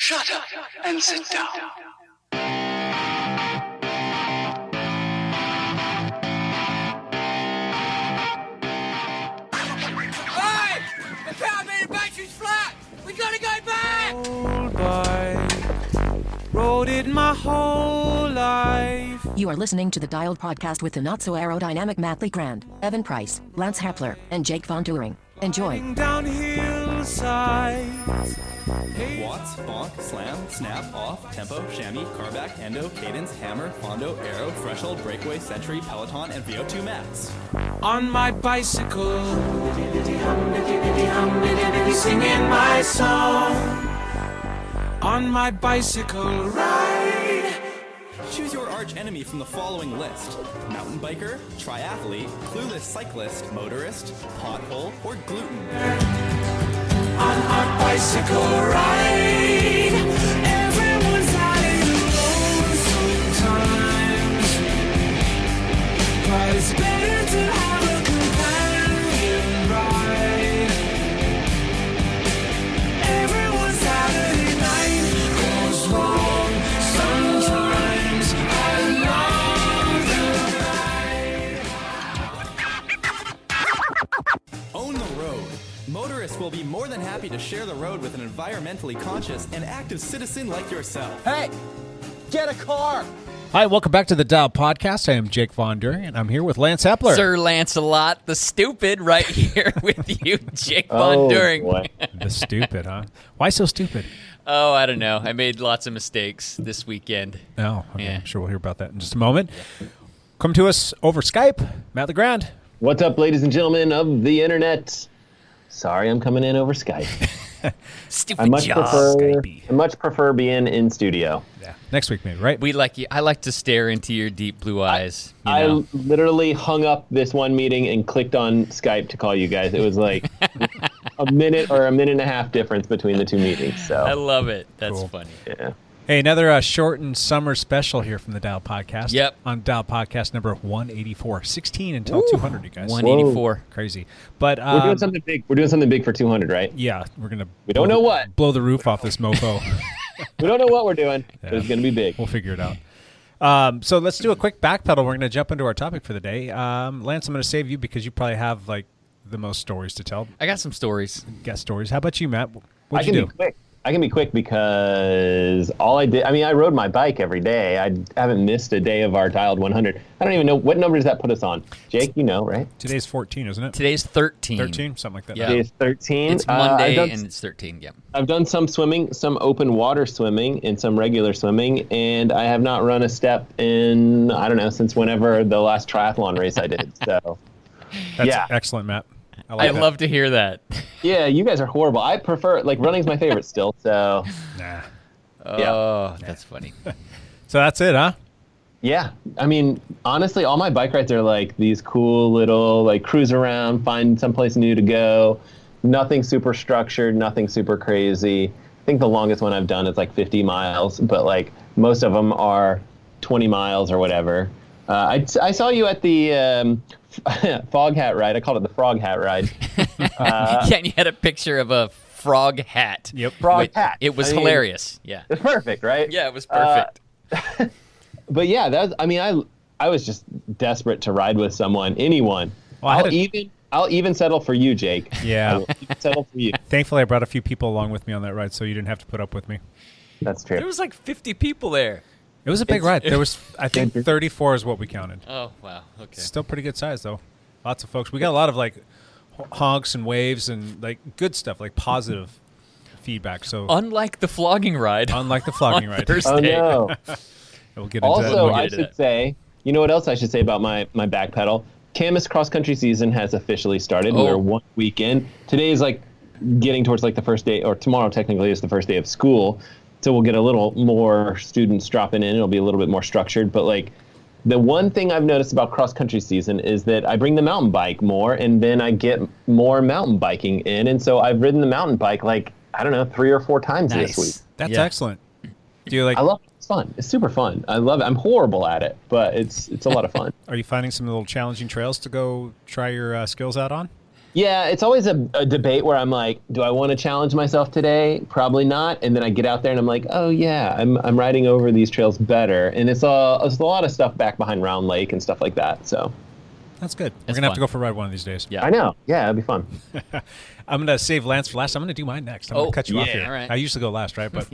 Shut up and sit down. Hey! The power meter battery's flat! We gotta go back! Old bike, rode it my whole life. You are listening to the Dialed Podcast with the not-so-aerodynamic Matt Legrand, Evan Price, Lance Hepler, and Jake Von Turing. Enjoy. Down hillsides. Watts, bonk, slam, snap, off, tempo, chamois, carback, endo, cadence, hammer, fondo, arrow, threshold, breakaway, century, peloton, and VO2 max. On my bicycle, singing my song. On my bicycle ride. Choose your arch enemy from the following list: mountain biker, triathlete, clueless cyclist, motorist, pothole, or gluten. On our bicycle ride, everyone's riding alone sometimes, but it's better to have a companion ride. Everyone's Saturday night goes wrong sometimes. I love the ride. Own the road. Motorists will be more than happy to share the road with an environmentally conscious and active citizen like yourself. Hey! Get a car! Hi, welcome back to the Dial Podcast. I am Jake Von During, and I'm here with Lance Hepler. Sir Lancelot, the stupid, right here with you, Jake Von During. The stupid, huh? Why so stupid? Oh, I don't know. I made lots of mistakes this weekend. Oh, okay. Yeah. I'm sure we'll hear about that in just a moment. Come to us over Skype, Matt Legrand. What's up, ladies and gentlemen of the internet? Sorry, I'm coming in over Skype. Stupid I much Skypey. prefer being in studio. Yeah, next week maybe, right? We like you. I like to stare into your deep blue eyes. I literally hung up this one meeting and clicked on Skype to call you guys. It was like a minute or a minute and a half difference between the two meetings. So I love it. That's Cool. funny. yeah. Hey, another shortened summer special here from the Dial Podcast. Yep. On Dial Podcast number 184. 16 until 200, you guys. 184. Crazy. But We're doing something big. We're doing something big for 200, right? yeah, we're going to We don't know what. blow the roof off this mofo. We don't know what we're doing, but it's going to be big. We'll figure it out. So let's do a quick backpedal. We're going to jump into our topic for the day. Lance, I'm going to save you because you probably have like the most stories to tell. I got some stories. Guest stories. How about you, Matt? I What'd can you do? be quick. I can be quick because all I did, I rode my bike every day. I haven't missed a day of our Dialed 100. I don't even know, what number does that put us on? Jake, you know, right? Today's 14, isn't it? Today's 13. 13, something like that. Yeah. Today's 13. It's Monday and it's 13, yeah. I've done some swimming, some open water swimming, and some regular swimming, and I have not run a step in, I don't know, since whenever the last triathlon race I did. So, That's yeah. excellent, Matt. I I like that. love to hear that. Yeah, you guys are horrible. I prefer, like, running's my favorite still, so, Nah. Oh, that's funny. So that's it, huh? yeah. I mean, honestly, all my bike rides are, like, these cool little, like, cruise around, find someplace new to go. Nothing super structured, nothing super crazy. I think the longest one I've done is, like, 50 miles, but, like, most of them are 20 miles or whatever. I saw you at the fog hat ride. I called it the frog hat ride. Yeah, and you had a picture of a frog hat. Yep. Frog hat. It was I mean, hilarious. Yeah. It's perfect, right? Yeah, it was perfect. But yeah, I was just desperate to ride with someone, anyone. Well, I'll even settle for you, Jake. Yeah. I will even settle for you. Thankfully, I brought a few people along with me on that ride, so you didn't have to put up with me. That's true. There was like 50 people there. It was a big ride. There was, I think, 34 is what we counted. Oh, wow. Okay. Still pretty good size, though. Lots of folks. We got a lot of, like, honks and waves and, like, good stuff, like positive feedback. So Unlike the flogging ride. unlike the flogging on ride. Thursday. Oh, no. We'll get into Also, that. I should say, you know what else I should say about my back pedal? Camas cross country season has officially started. Oh. We're 1 week in. Today is like getting towards like the first day, or tomorrow technically is the first day of school. So we'll get a little more students dropping in. It'll be a little bit more structured. But like the one thing I've noticed about cross country season is that I bring the mountain bike more, and then I get more mountain biking in. And so I've ridden the mountain bike like, I don't know, 3 or 4 times this week. That's Yeah. excellent. Do you like? I love it. It's fun. It's super fun. I love it. I'm horrible at it, but it's a lot of fun. Are you finding some little challenging trails to go try your skills out on? Yeah, it's always a debate where I'm like, do I want to challenge myself today? Probably not. And then I get out there and I'm like, oh yeah, I'm riding over these trails better. And it's a lot of stuff back behind Round Lake and stuff like that. So That's good. We're It's going to have to fun. go for a ride one of these days. Yeah. I know. Yeah, it'd be fun. I'm going to save Lance for last. I'm going to do mine next. I'm going Oh, to cut you off yeah, here. all right. I usually go last, right? But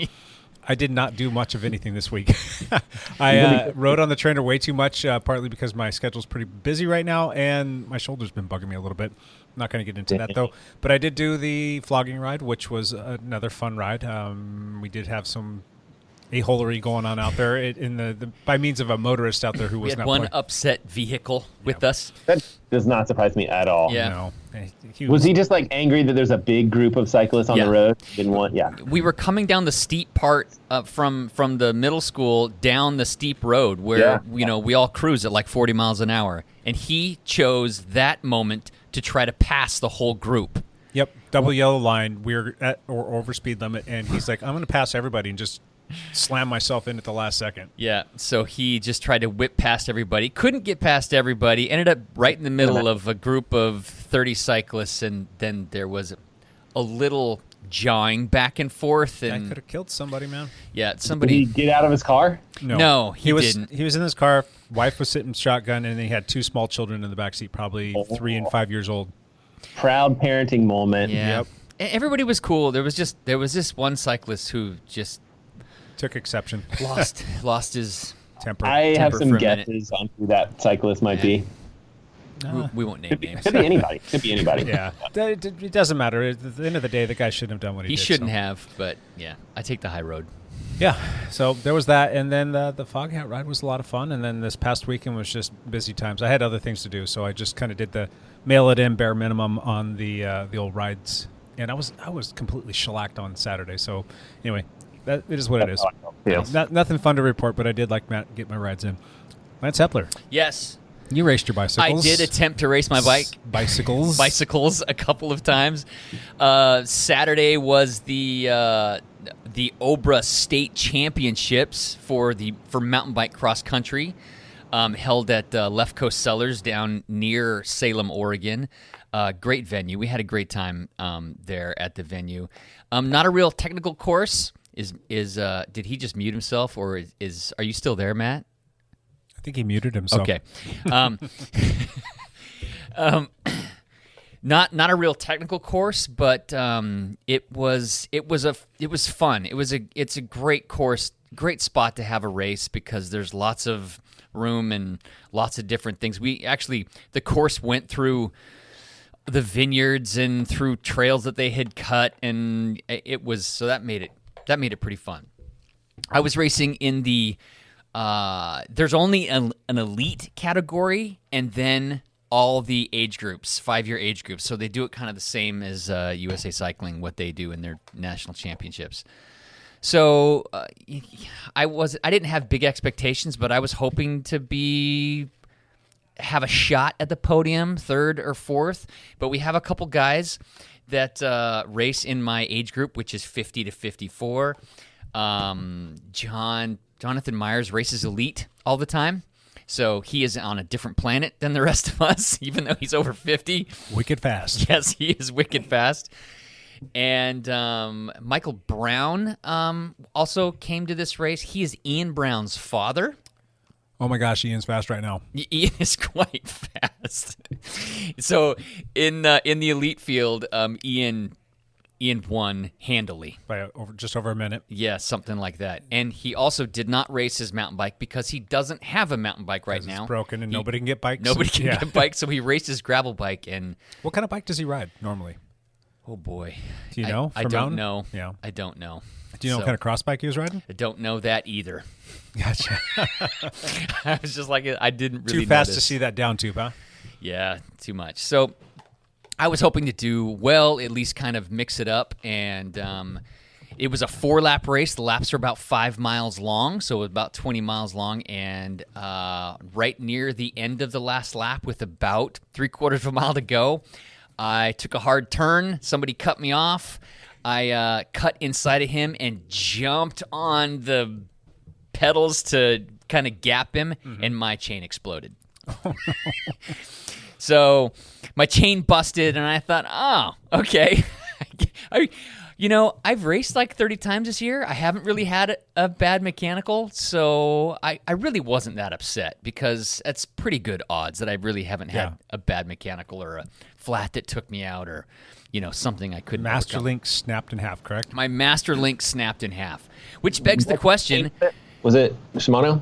I did not do much of anything this week. I rode on the trainer way too much, partly because my schedule's pretty busy right now, and my shoulder's been bugging me a little bit. I'm not going to get into that, though. But I did do the flogging ride, which was another fun ride. We did have some a-holery going on out there in the by means of a motorist out there who We was had not one playing. upset vehicle with us. That does not surprise me at all. Yeah. No. Was he just like angry that there's a big group of cyclists on Yeah. the road? Didn't want, yeah. We were coming down the steep part from the middle school down the steep road where we all cruise at like 40 miles an hour, and he chose that moment to try to pass the whole group. Yep, double yellow line. We're at or over speed limit, and he's like, "I'm going to pass everybody and just slam myself in at the last second." Yeah, so he just tried to whip past everybody. Couldn't get past everybody. Ended up right in the middle of a group of 30 cyclists, and then there was a little jawing back and forth. I And could have killed somebody, man. yeah, Did he somebody. get out of his car? No, he was. didn't. He was in his car. Wife was sitting shotgun, and he had two small children in the backseat, probably 3 and 5 years old. Proud parenting moment. Yeah, Yep. Everybody was cool. There was this one cyclist who just Took exception. lost his. Temper. I have Temper some for a minute. guesses on who that cyclist might be. We won't name names. Could be anybody. Could be anybody. Yeah, it doesn't matter. At the end of the day, the guy shouldn't have done what he He did. shouldn't so. have, but yeah, I take the high road. Yeah, so there was that, and then the fog hat ride was a lot of fun, and then this past weekend was just busy times. I had other things to do, so I just kind of did the mail it in bare minimum on the old rides, and I was completely shellacked on Saturday. So anyway, that it is what it is. Yeah. Nothing fun to report, but I did like Matt get my rides in. Lance Hepler, Yes, you raced your bicycles. I did attempt to race my bike. Bicycles A couple of times. Saturday was the Obra State Championships for mountain bike cross country, held at Left Coast Cellars down near Salem, Oregon. Great venue. We had a great time there at the venue. Not a real technical course. Did he just mute himself, or are you still there, Matt? I think he muted himself. Okay. Not a real technical course, but it was fun. It's a great course, great spot to have a race because there's lots of room and lots of different things. The course went through the vineyards and through trails that they had cut, and that made it pretty fun. I was racing in the there's only an elite category, and then all the age groups, 5-year age groups. So they do it kind of the same as USA Cycling, what they do in their national championships. So I didn't have big expectations, but I was hoping to have a shot at the podium, 3rd or 4th. But we have a couple guys that race in my age group, which is 50 to 54. Jonathan Myers races elite all the time. So he is on a different planet than the rest of us, even though he's over 50. Wicked fast. Yes, he is wicked fast. And Michael Brown also came to this race. He is Ian Brown's father. Oh my gosh, Ian's fast right now. Ian is quite fast. So in the elite field, Ian won handily. By just over a minute. Yeah, something like that. And he also did not race his mountain bike because he doesn't have a mountain bike right now. It's broken and nobody can get bikes. Nobody can Yeah. get bikes, so he raced his gravel bike. And What kind of bike does he ride normally? oh boy, Do you know? I for don't mountain? know. Yeah. I don't know. Do you know what kind of cross bike he was riding? I don't know that either. Gotcha. I was just like, I didn't really Too fast notice. to see that down tube, huh? Yeah, too much. So I was hoping to do well, at least kind of mix it up. And it was a 4-lap race. The laps are about 5 miles long, so it was about 20 miles long. And right near the end of the last lap, with about 3/4 of a mile to go, I took a hard turn. Somebody cut me off. I cut inside of him and jumped on the pedals to kind of gap him, and my chain exploded. So my chain busted, and I thought, oh, okay. I've raced like 30 times this year. I haven't really had a bad mechanical, so I really wasn't that upset because that's pretty good odds that I really haven't had a bad mechanical or a flat that took me out or, something I couldn't Master overcome. link snapped in half, correct? My Master link snapped in half, which begs the question. Was it Shimano?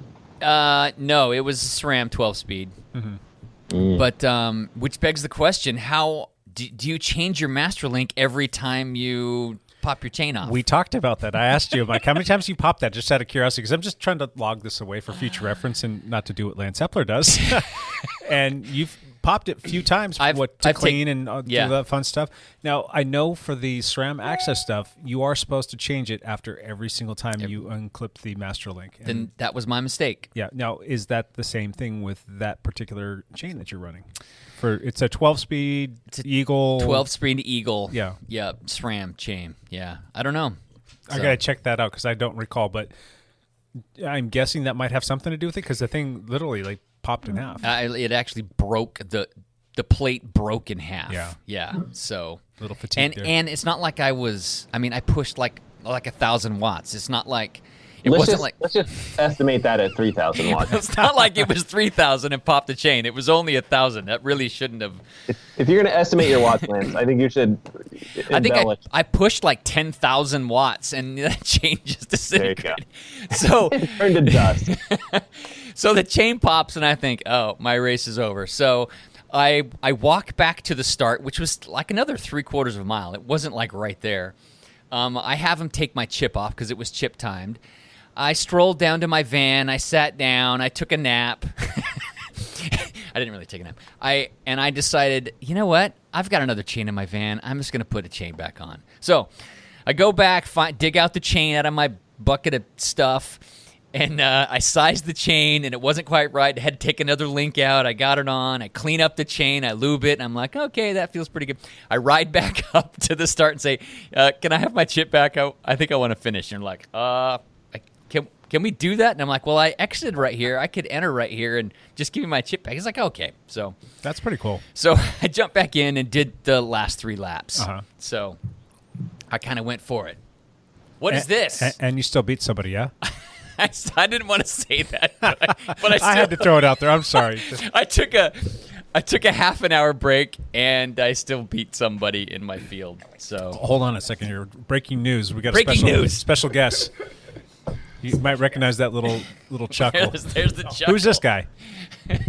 No, it was SRAM 12-speed. Mm-hmm. But which begs the question, how do you change your Master link every time you pop your chain off? We talked about that. I asked you, how many times you popped that, just out of curiosity, because I'm just trying to log this away for future reference and not to do what Lance Epler does. And you've popped it a few times to clean and do that fun stuff. Now, I know for the SRAM access stuff, you are supposed to change it after every single time you unclip the master link. And then that was my mistake. Yeah. Now, is that the same thing with that particular chain that you're running? It's a 12-speed Eagle. 12-speed Eagle. Yeah. Yeah, SRAM chain. Yeah. I don't know. I got to check that out because I don't recall, but I'm guessing that might have something to do with it because the thing literally popped in half. It actually broke, the plate broke in half. Yeah. Yeah. So. A little fatigue there. And it's not like I pushed like 1,000 watts. It's not like. Let's just estimate that at 3,000 watts. It's not like it was 3,000 and popped the chain. It was only 1,000. That really shouldn't have. If you're going to estimate your watts, Lance, I think you should embellish. I pushed like 10,000 watts, and that chain just disintegrated. So it turned to dust. So the chain pops, and I think, oh, my race is over. So I walk back to the start, which was like another 3/4 of a mile. It wasn't like right there. I have him take my chip off because it was chip timed. I strolled down to my van. I sat down. I took a nap. I didn't really take a nap. I decided, you know what? I've got another chain in my van. I'm just going to put a chain back on. So I go back, dig out the chain out of my bucket of stuff, and I sized the chain, and it wasn't quite right. I had to take another link out. I got it on. I clean up the chain. I lube it, and I'm like, okay, that feels pretty good. I ride back up to the start and say, can I have my chip back? I think I want to finish. And they're like, Can we do that? And I'm like, well, I exited right here. I could enter right here and just give me my chip back. He's like, okay. So that's pretty cool. So I jumped back in and did the last 3 laps. Uh-huh. So I kind of went for it. What is this? And you still beat somebody, yeah? I didn't want to say that, but I still, I had to throw it out there. I'm sorry. I took a half an hour break, and I still beat somebody in my field. So hold on a second here. Breaking news. We got a special guest. You might recognize that little chuckle. There's the chuckle. Who's this guy?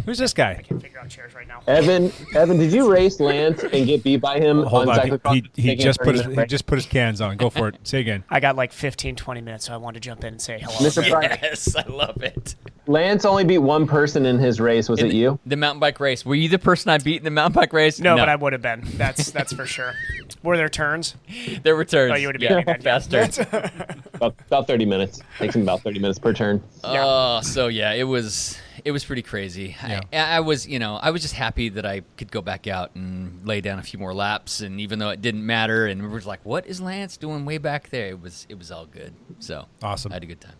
Who's this guy? I can't figure out chairs right now. Evan, did you race Lance and get beat by him? Hold on. Cyclocross? He just put his cans on. Go for it. Say again. I got like 15, 20 minutes, so I wanted to jump in and say hello. Mr. Price, Yes, I love it. Lance only beat one person in his race. Was it you? The mountain bike race. Were you the person I beat in the mountain bike race? No, but I would have been. That's for sure. Were there turns? There were turns. Oh, you would have beat me then. Fast turns. About 30 minutes. Takes him about 30 minutes per turn. Oh, so yeah, it was pretty crazy. Yeah. I was just happy that I could go back out and lay down a few more laps, and even though it didn't matter, and we were like, what is Lance doing way back there? It was all good. So awesome. I had a good time.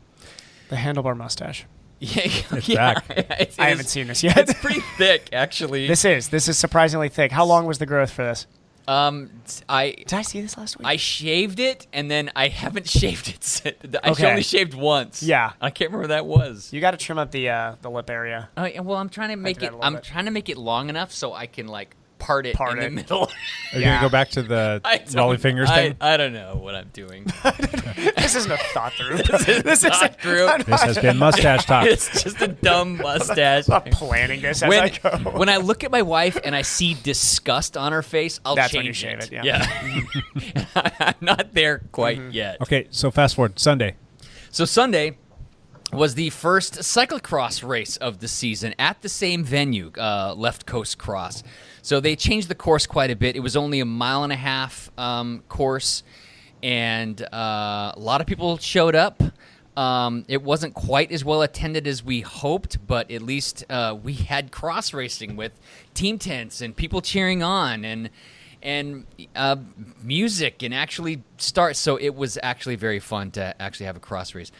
The handlebar mustache. Yeah, it's back. I haven't seen this yet. It's pretty thick, actually. This is surprisingly thick. How long was the growth for this? Did I see this last week? I shaved it, and then I haven't shaved it. I Okay. only shaved once. Yeah. I can't remember what that was. You got to trim up the lip area. Oh, yeah, well, I'm trying to make that it. a little I'm bit. trying to make it long enough so I can part it in the middle. Are you going to go back to the lolly fingers thing? I don't know what I'm doing. This isn't a thought through. This is not true. This has been Mustache Talk. It's just a dumb mustache. I'm not planning this as I go. When I look at my wife and I see disgust on her face, I'll That's change when you shave it, yeah. Yeah. I'm not there quite yet. Okay, so fast forward. Sunday. So Sunday was the first cyclocross race of the season at the same venue, Left Coast Cross. So they changed the course quite a bit. It was only a 1.5 mile course, and a lot of people showed up. It wasn't quite as well attended as we hoped, but at least we had cross racing with team tents and people cheering on and music and actually start. So it was actually very fun to actually have a cross race.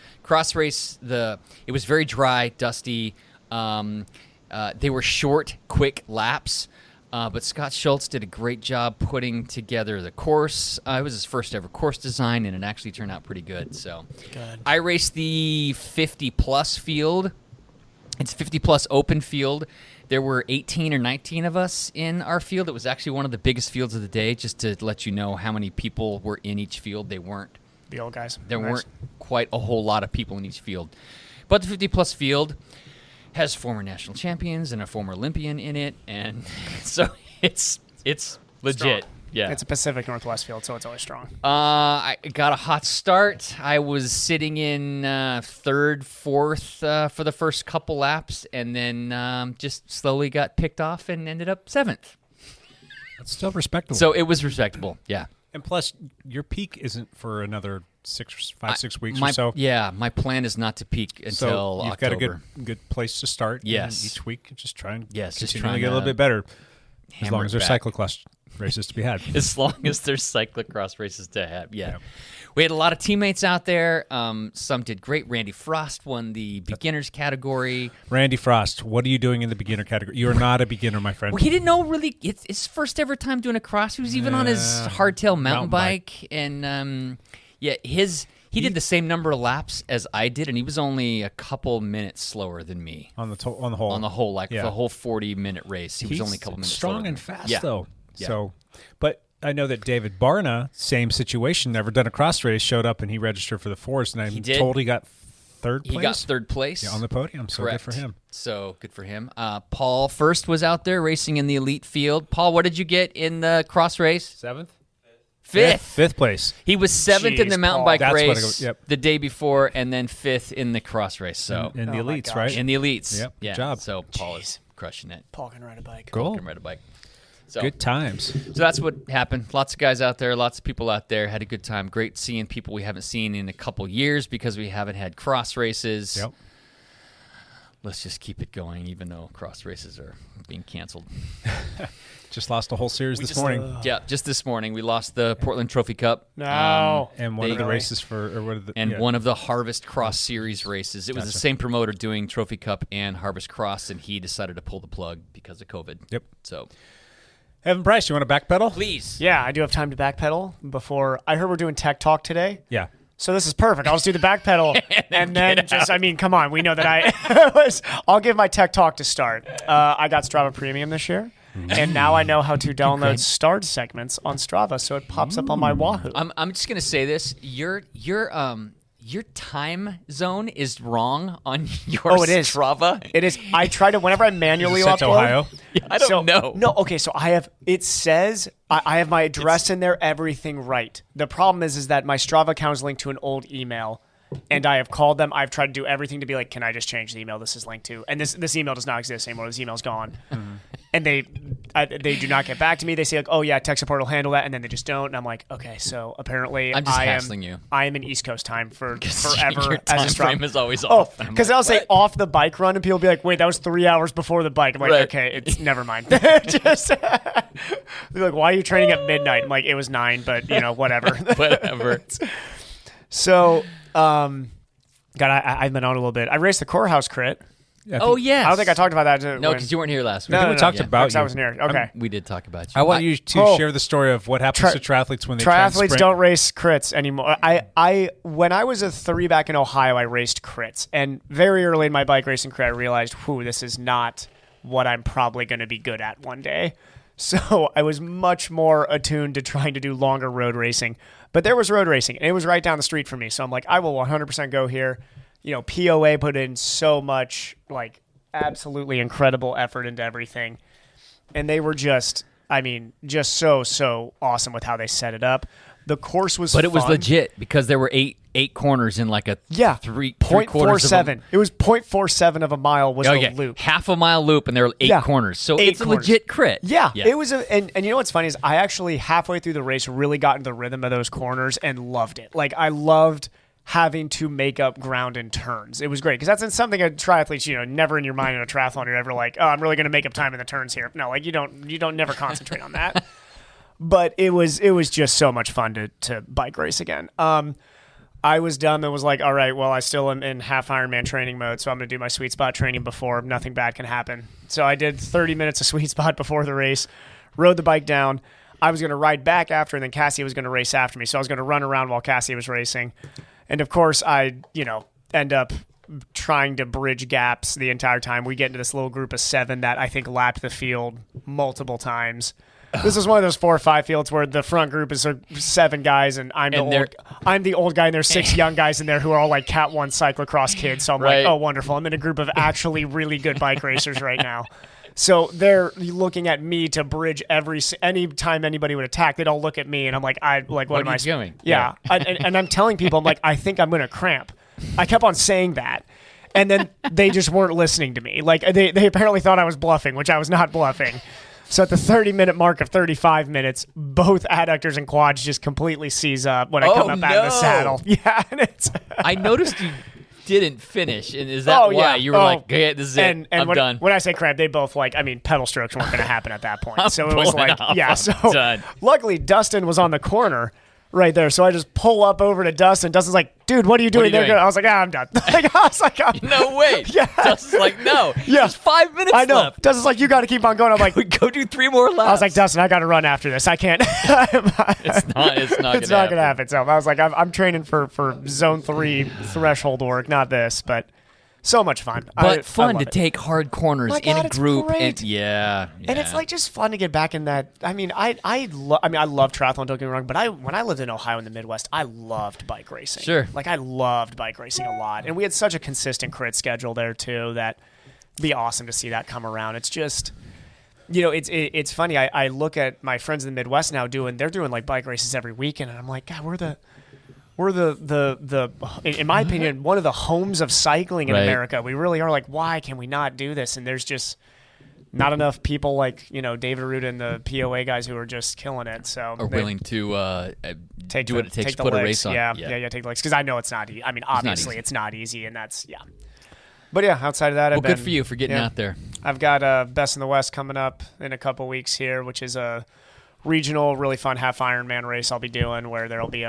It was very dry, dusty. They were short, quick laps. But Scott Schultz did a great job putting together the course. It was his first ever course design, and it actually turned out pretty good. So I raced the 50-plus field. It's 50-plus open field. There were 18 or 19 of us in our field. It was actually one of the biggest fields of the day, just to let you know how many people were in each field. They weren't. The old guys. There weren't quite a whole lot of people in each field. But the 50-plus field has former national champions and a former Olympian in it, and so it's legit. Strong. Yeah, It's a Pacific Northwest field, so it's always strong. I got a hot start. I was sitting in third, fourth for the first couple laps, and then just slowly got picked off and ended up seventh. That's still respectable. So it was respectable. Yeah. And plus, your peak isn't for another 6 weeks or so. Yeah, my plan is not to peak until so you've October. got a good place to start. Yes. And each week, just try and just continue trying to get a to little bit better. As hammer long it as there's back. cyclocross races to be had. As long as there's cyclocross races to have. Yeah. We had a lot of teammates out there. Some did great. Randy Frost won the beginners category. Randy Frost, what are you doing in the beginner category? You are not a beginner, my friend. Well, he didn't know really. It's his first ever time doing a cross. He was even on his hardtail mountain bike. And he did the same number of laps as I did, and he was only a couple minutes slower than me. On the whole. On the whole, the whole 40-minute race. He was only a couple minutes slower. strong and fast, Yeah. though. Yeah. So, but I know that David Barna, same situation, never done a cross race, showed up and he registered for the Force, and I'm did. told he got third place. He got third place. Yeah, on the podium, so Correct. good for him. So good for him. Paul first was out there racing in the elite field. Paul, what did you get in the cross race? Seventh? Fifth place. He was seventh in the Jeez, mountain Paul. bike That's what I race go- yep. the day before, and then fifth in the cross race. So In the Oh my elites, gosh. right? in the elites. Yep, good Yeah. job. So Paul is crushing it. Paul can ride a bike. Cool. Can ride a bike. So, Good times. so that's what happened. Lots of guys out there, lots of people out there. Had a good time. Great seeing people we haven't seen in a couple years because we haven't had cross races. Yep. Let's just keep it going, even though cross races are being canceled. Just lost a whole series this morning. Yeah, just this morning we lost the Portland Trophy Cup. No. And one of the Really? races And one of the Harvest Cross Series races. It was the same promoter doing Trophy Cup and Harvest Cross, and he decided to pull the plug because of COVID. Yep. So, Evan Price, you want to backpedal? please. Yeah, I do have time to backpedal before. I heard we're doing tech talk today. Yeah. So this is perfect. I'll just do the backpedal and then just, I mean, come on. We know that I'll give my tech talk to start. I got Strava Premium this year. And now I know how to download starred segments on Strava, so it pops up on my Wahoo. I'm just gonna say this: your time zone is wrong on your It is. Strava. It is. I try to whenever I manually Is it set to upload. Ohio? I don't know. No, okay. So I have. It says I have my address in there, everything right. The problem is that my Strava account is linked to an old email, and I have called them. I've tried to do everything to be like, can I just change the email this is linked to? And this email does not exist anymore. This email's gone. And they do not get back to me. They say like, oh yeah, tech support will handle that, and then they just don't. And I'm like, okay, so apparently I'm just I hassling you. I am in East Coast time for 'Cause forever. your as a time Strava. frame is always Oh, off. And I'm because like, I'll say what? off the bike run, and people will be like, wait, that was 3 hours before the bike. I'm like, Right. okay, it's never mind. Just they're like, why are you training at midnight? I'm like, it was 9, but whatever. Whatever. So, God, I've been on a little bit. I raced the Core House crit. Oh yes. I don't think I talked about that. No, because you weren't here last week. No, we talked about because I you. wasn't here. Okay. We did talk about you. I want you to Oh. share the story of what happens to triathletes when they try and Triathletes sprint. don't race crits anymore. I when I was a 3 back in Ohio, I raced crits, and very early in my bike racing career, I realized, this is not what I'm probably going to be good at one day. So I was much more attuned to trying to do longer road racing. But there was road racing, and it was right down the street from me. So I'm like, I will 100% go here. POA put in so much, absolutely incredible effort into everything. And they were just so awesome with how they set it up. The course was But it was fun. legit because there were eight corners in like a three quarters of a, 0.47. It was 0.47 of a mile was the loop. half a mile loop, and there were 8 corners. So 8 it's a corners. legit crit. Yeah, it was and you know what's funny is I actually halfway through the race really got into the rhythm of those corners and loved it. I loved having to make up ground in turns. It was great because that's something a triathlete, never in your mind in a triathlon you're ever like, oh, I'm really going to make up time in the turns here. No, you don't never concentrate on that. But it was just so much fun to bike race again. I was dumb and was like, all right, well, I still am in half Ironman training mode, so I'm going to do my sweet spot training before. Nothing bad can happen. So I did 30 minutes of sweet spot before the race, rode the bike down. I was going to ride back after, and then Cassie was going to race after me. So I was going to run around while Cassie was racing. And, of course, I, end up trying to bridge gaps the entire time. We get into this little group of 7 that I think lapped the field multiple times. This is one of those 4 or 5 fields where the front group is 7 guys, and I'm the old guy, and there's 6 young guys in there who are all like Cat 1 cyclocross kids. So I'm like, oh, wonderful. I'm in a group of actually really good bike racers right now. So they're looking at me to bridge any time anybody would attack, they'd all look at me, and I'm like, what am I doing? Yeah. And I'm telling people, I'm like, I think I'm going to cramp. I kept on saying that. And then they just weren't listening to me. Like they apparently thought I was bluffing, which I was not bluffing. So at the 30-minute mark of 35 minutes, both adductors and quads just completely seize up when I come up out of the saddle. Yeah, and I noticed you didn't finish, and is that why you were like, okay, this is it, I'm done? When I say cramp, they both pedal strokes weren't going to happen at that point. So it was like, so done. Luckily Dustin was on the corner right there, so I just pull up over to Dustin. Dustin's like, dude, what are you doing there? I was like, I'm done. I was like, no way. Yeah. Dustin's like, no. Yeah. There's 5 minutes I know. left. Dustin's like, you got to keep on going. I'm like, go do 3 more laps. I was like, Dustin, I got to run after this. I can't. It's not going to happen. So I was like, I'm training for zone 3 threshold work, not this, but so much fun. But fun to it. take hard corners My in God, a group. it's great. And it's like just fun to get back in that. I mean, I love triathlon, don't get me wrong, but when I lived in Ohio in the Midwest, I loved bike racing. Sure. Like I loved bike racing a lot. And we had such a consistent crit schedule there too that it'd be awesome to see that come around. It's just it's funny. I look at my friends in the Midwest now they're doing like bike races every weekend, and I'm like, God, we're the in my opinion, one of the homes of cycling in America. We really are. Like, why can we not do this? And there's just not enough people like David Aruda and the POA guys who are just killing it. So are willing to what it takes to put a race on. Yeah, take the legs, because I know it's not easy. I mean, obviously it's not easy, and that's But yeah, outside of that, good for you for getting out there. I've got Best in the West coming up in a couple weeks here, which is a regional, really fun half Ironman race I'll be doing, where there'll be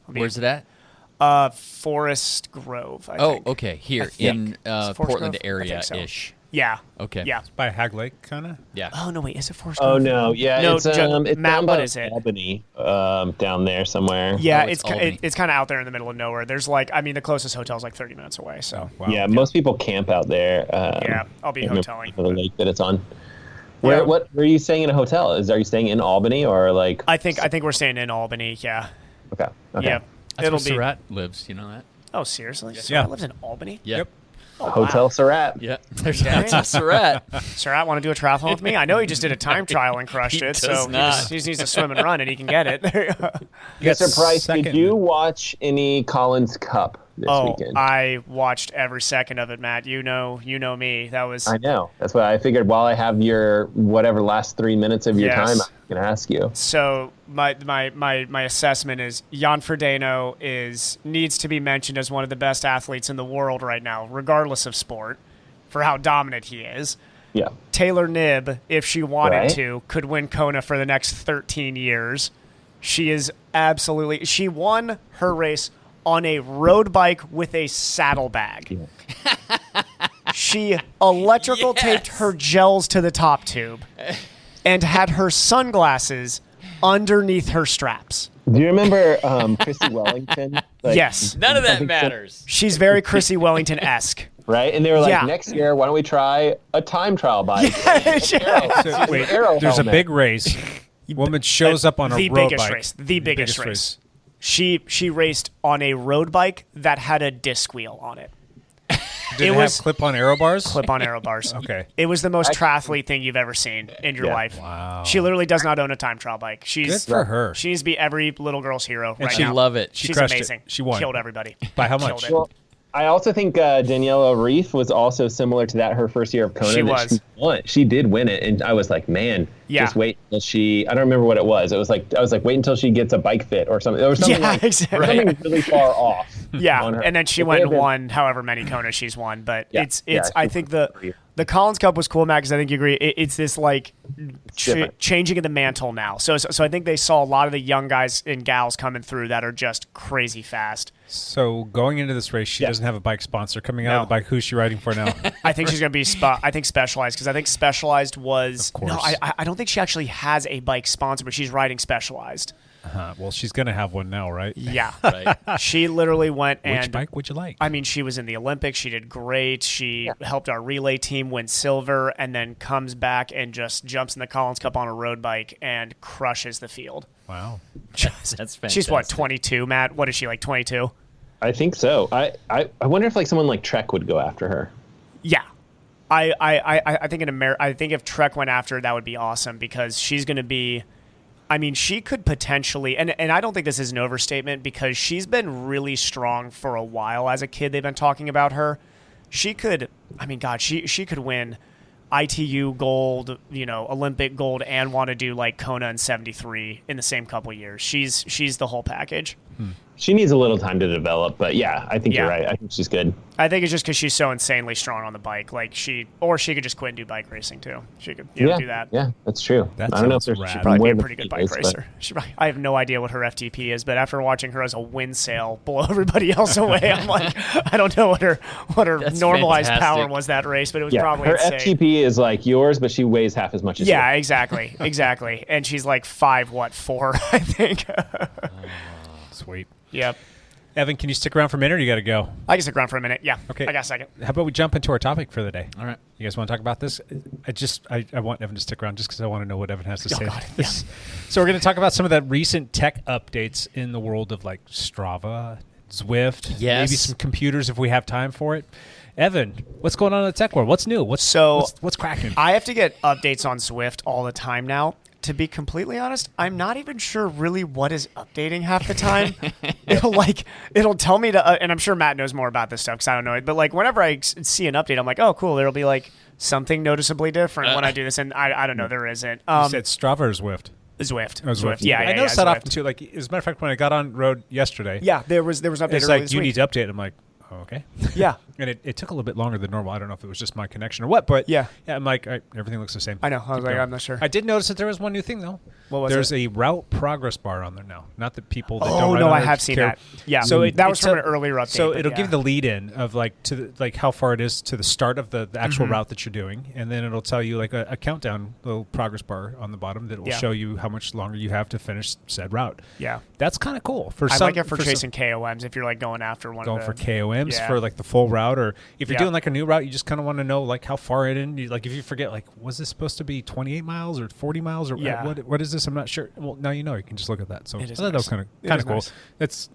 Where's it at? Forest Grove, I think. Okay. Here in Portland Grove? area-ish. Yeah. Okay. Yeah. It's by Hag Lake, kind of? Yeah. Oh, no, wait. Is it Forest Grove? Oh, no. Yeah, no, it's Matt, down what by is it? Albany, down there somewhere. Yeah, it's it's kind of out there in the middle of nowhere. There's the closest hotel's like 30 minutes away. So. Wow. Yeah, most people camp out there. I'll be hoteling. For the lake that it's on. Where are you staying in a hotel? Are you staying in Albany or like? I think we're staying in Albany. Yeah. Okay. Yeah. That's where Surratt lives. You know that? Oh, seriously? Yeah. Surratt lives in Albany? Yep. Oh, Hotel wow. Surratt. Yeah. There's Hotel Surratt. Surratt want to do a triathlon with me? I know he just did a time trial and crushed it, so he just needs to swim and run, and he can get it. Mr. Price, did you watch any Collins Cup this weekend? I watched every second of it, Matt. You know me. That was. I know. That's why I figured. While I have your whatever last 3 minutes of your time, I'm going to ask you. So my assessment is Jan Frodeno needs to be mentioned as one of the best athletes in the world right now, regardless of sport, for how dominant he is. Yeah. Taylor Knibb, if she wanted to, could win Kona for the next 13 years. She is absolutely. She won her race on a road bike with a saddlebag. Yeah. She electrical taped her gels to the top tube and had her sunglasses underneath her straps. Do you remember Chrissy Wellington? Yes. None of that matters. She's very Chrissy Wellington-esque. Right? And they were like, next year, why don't we try a time trial bike? There's a big race. Woman shows up on a road bike. The biggest race. She raced on a road bike that had a disc wheel on it. Did it have clip-on aero bars? Clip-on aero bars. Okay. It was the most triathlete thing you've ever seen in your life. Wow. She literally does not own a time trial bike. Good for her. She needs to be every little girl's hero right she now. love it. She's crushed amazing. She won. Killed everybody. By how much? Well, I also think Daniela Reef was also similar to that her first year of Kona. She was. won. She did win it, and I was like, man, just wait until she. I don't remember what it was. It was like I was like, wait until she gets a bike fit or something. There was something something really far off. Yeah, and then she went and won however many Kona she's won. But it's I think the Collins Cup was cool, Matt, because I think you agree. It's this like changing of the mantle now. So I think they saw a lot of the young guys and gals coming through that are just crazy fast. So going into this race, she doesn't have a bike sponsor. Coming out of the bike, who's she riding for now? I think she's going to be Specialized, because I think Specialized was. No, I don't think she actually has a bike sponsor, but she's riding Specialized. Well, she's going to have one now, right? Yeah. Right. She literally went and... Which bike would you like? I mean, she was in the Olympics. She did great. She helped our relay team win silver, and then comes back and just jumps in the Collins Cup on a road bike and crushes the field. Wow. That's fantastic. She's what, 22, Matt? What is she, like 22? I think so. I wonder if like someone like Trek would go after her. Yeah. I think I think if Trek went after her, that would be awesome, because she's going to be... I mean, she could potentially, and I don't think this is an overstatement, because she's been really strong for a while as a kid. They've been talking about her. She could, I mean, God, she could win ITU gold, Olympic gold, and want to do like Kona and 73 in the same couple of years. She's the whole package. She needs a little time to develop, but yeah, I think you're right. I think she's good. I think it's just because she's so insanely strong on the bike. Like she could just quit and do bike racing too. She could do that. Yeah, that's true. I don't know if she'd probably be a pretty good bike racer. I have no idea what her FTP is, but after watching her as a wind sail blow everybody else away, I'm like, I don't know what her normalized power was that race, but it was probably her insane. FTP is like yours, but she weighs half as much as you. Yeah, exactly. And she's like 5'4", I think. Sweet. Yep. Evan, can you stick around for a minute, or you got to go? I can stick around for a minute. Yeah. Okay. I got a second. How about we jump into our topic for the day? All right. You guys want to talk about this? I want Evan to stick around just because I want to know what Evan has to say. God, this. So we're going to talk about some of the recent tech updates in the world of like Strava, Zwift, maybe some computers if we have time for it. Evan, what's going on in the tech world? What's new? What's cracking? I have to get updates on Zwift all the time now. To be completely honest, I'm not even sure really what is updating half the time. It'll tell me to, and I'm sure Matt knows more about this stuff because I don't know it. But like whenever I see an update, I'm like, oh, cool. There'll be like something noticeably different when I do this, and I don't know, there isn't. You said Strava or Zwift? Zwift. Oh, Zwift. Yeah, I noticed that often too. Like as a matter of fact, when I got on road yesterday, there was an update. It's like you need to update. I'm like, oh, okay. Yeah. And it took a little bit longer than normal. I don't know if it was just my connection or what, but I'm like, everything looks the same. I know. I was like, I'm not sure. I did notice that there was one new thing though. What was There's it? a route progress bar on there now. Not that people that don't ride no, on I it have seen care. that. Yeah. So that was from an earlier update. So it'll give the lead in of like to the, like how far it is to the start of the actual route that you're doing, and then it'll tell you like a countdown little progress bar on the bottom that will show you how much longer you have to finish said route. Yeah. That's kind of cool. I like it for chasing KOMs if you're like going after one. Going for KOMs for like the full route, or if you're doing like a new route, you just kind of want to know like how far it in. Like if you forget, like was this supposed to be 28 miles or 40 miles or what is this? I'm not sure. Well, now you know. You can just look at that. So I thought that was kind of cool. Nice. It's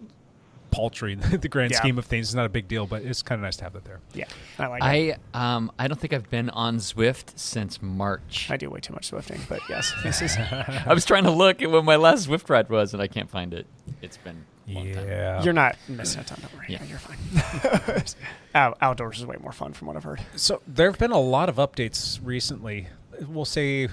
paltry in the grand scheme of things. It's not a big deal, but it's kind of nice to have that there. Yeah, I like it. I don't think I've been on Zwift since March. I do way too much Zwifting, but yes, this is. I was trying to look at when my last Zwift ride was, and I can't find it. It's been a long time. You're not missing a ton. Don't worry. Yeah, you're fine. Outdoors is way more fun from what I've heard. So there have been a lot of updates recently. We'll say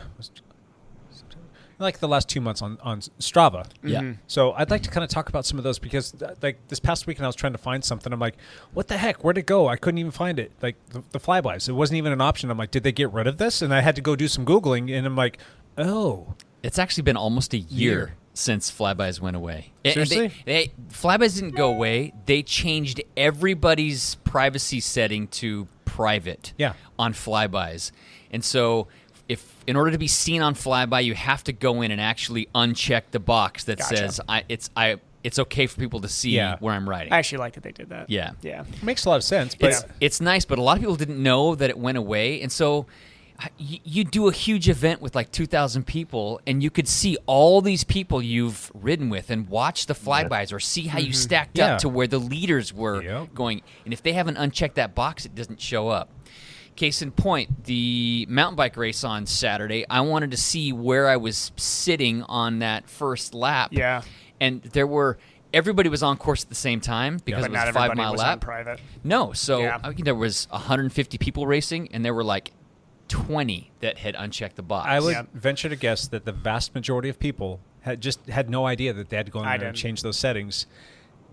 like the last 2 months on Strava. Yeah. Mm-hmm. So I'd like to kind of talk about some of those because like this past weekend I was trying to find something. I'm like, what the heck? Where'd it go? I couldn't even find it. Like the flybys. It wasn't even an option. I'm like, did they get rid of this? And I had to go do some Googling and I'm like, oh. It's actually been almost a year since flybys went away. Seriously? Flybys didn't go away. They changed everybody's privacy setting to private on flybys. And so if in order to be seen on flyby, you have to go in and actually uncheck the box that says it's okay for people to see where I'm riding. I actually like that they did that. Yeah. It makes a lot of sense. But it's nice, but a lot of people didn't know that it went away. And so you do a huge event with like 2,000 people, and you could see all these people you've ridden with and watch the flybys or see how you stacked up to where the leaders were going. And if they haven't unchecked that box, it doesn't show up. Case in point, the mountain bike race on Saturday, I wanted to see where I was sitting on that first lap. Yeah. And everybody was on course at the same time because it was a 5 mile lap. Private. No, so I think there was 150 people racing, and there were like 20 that had unchecked the box. I would venture to guess that the vast majority of people had no idea that they had to go in there and change those settings.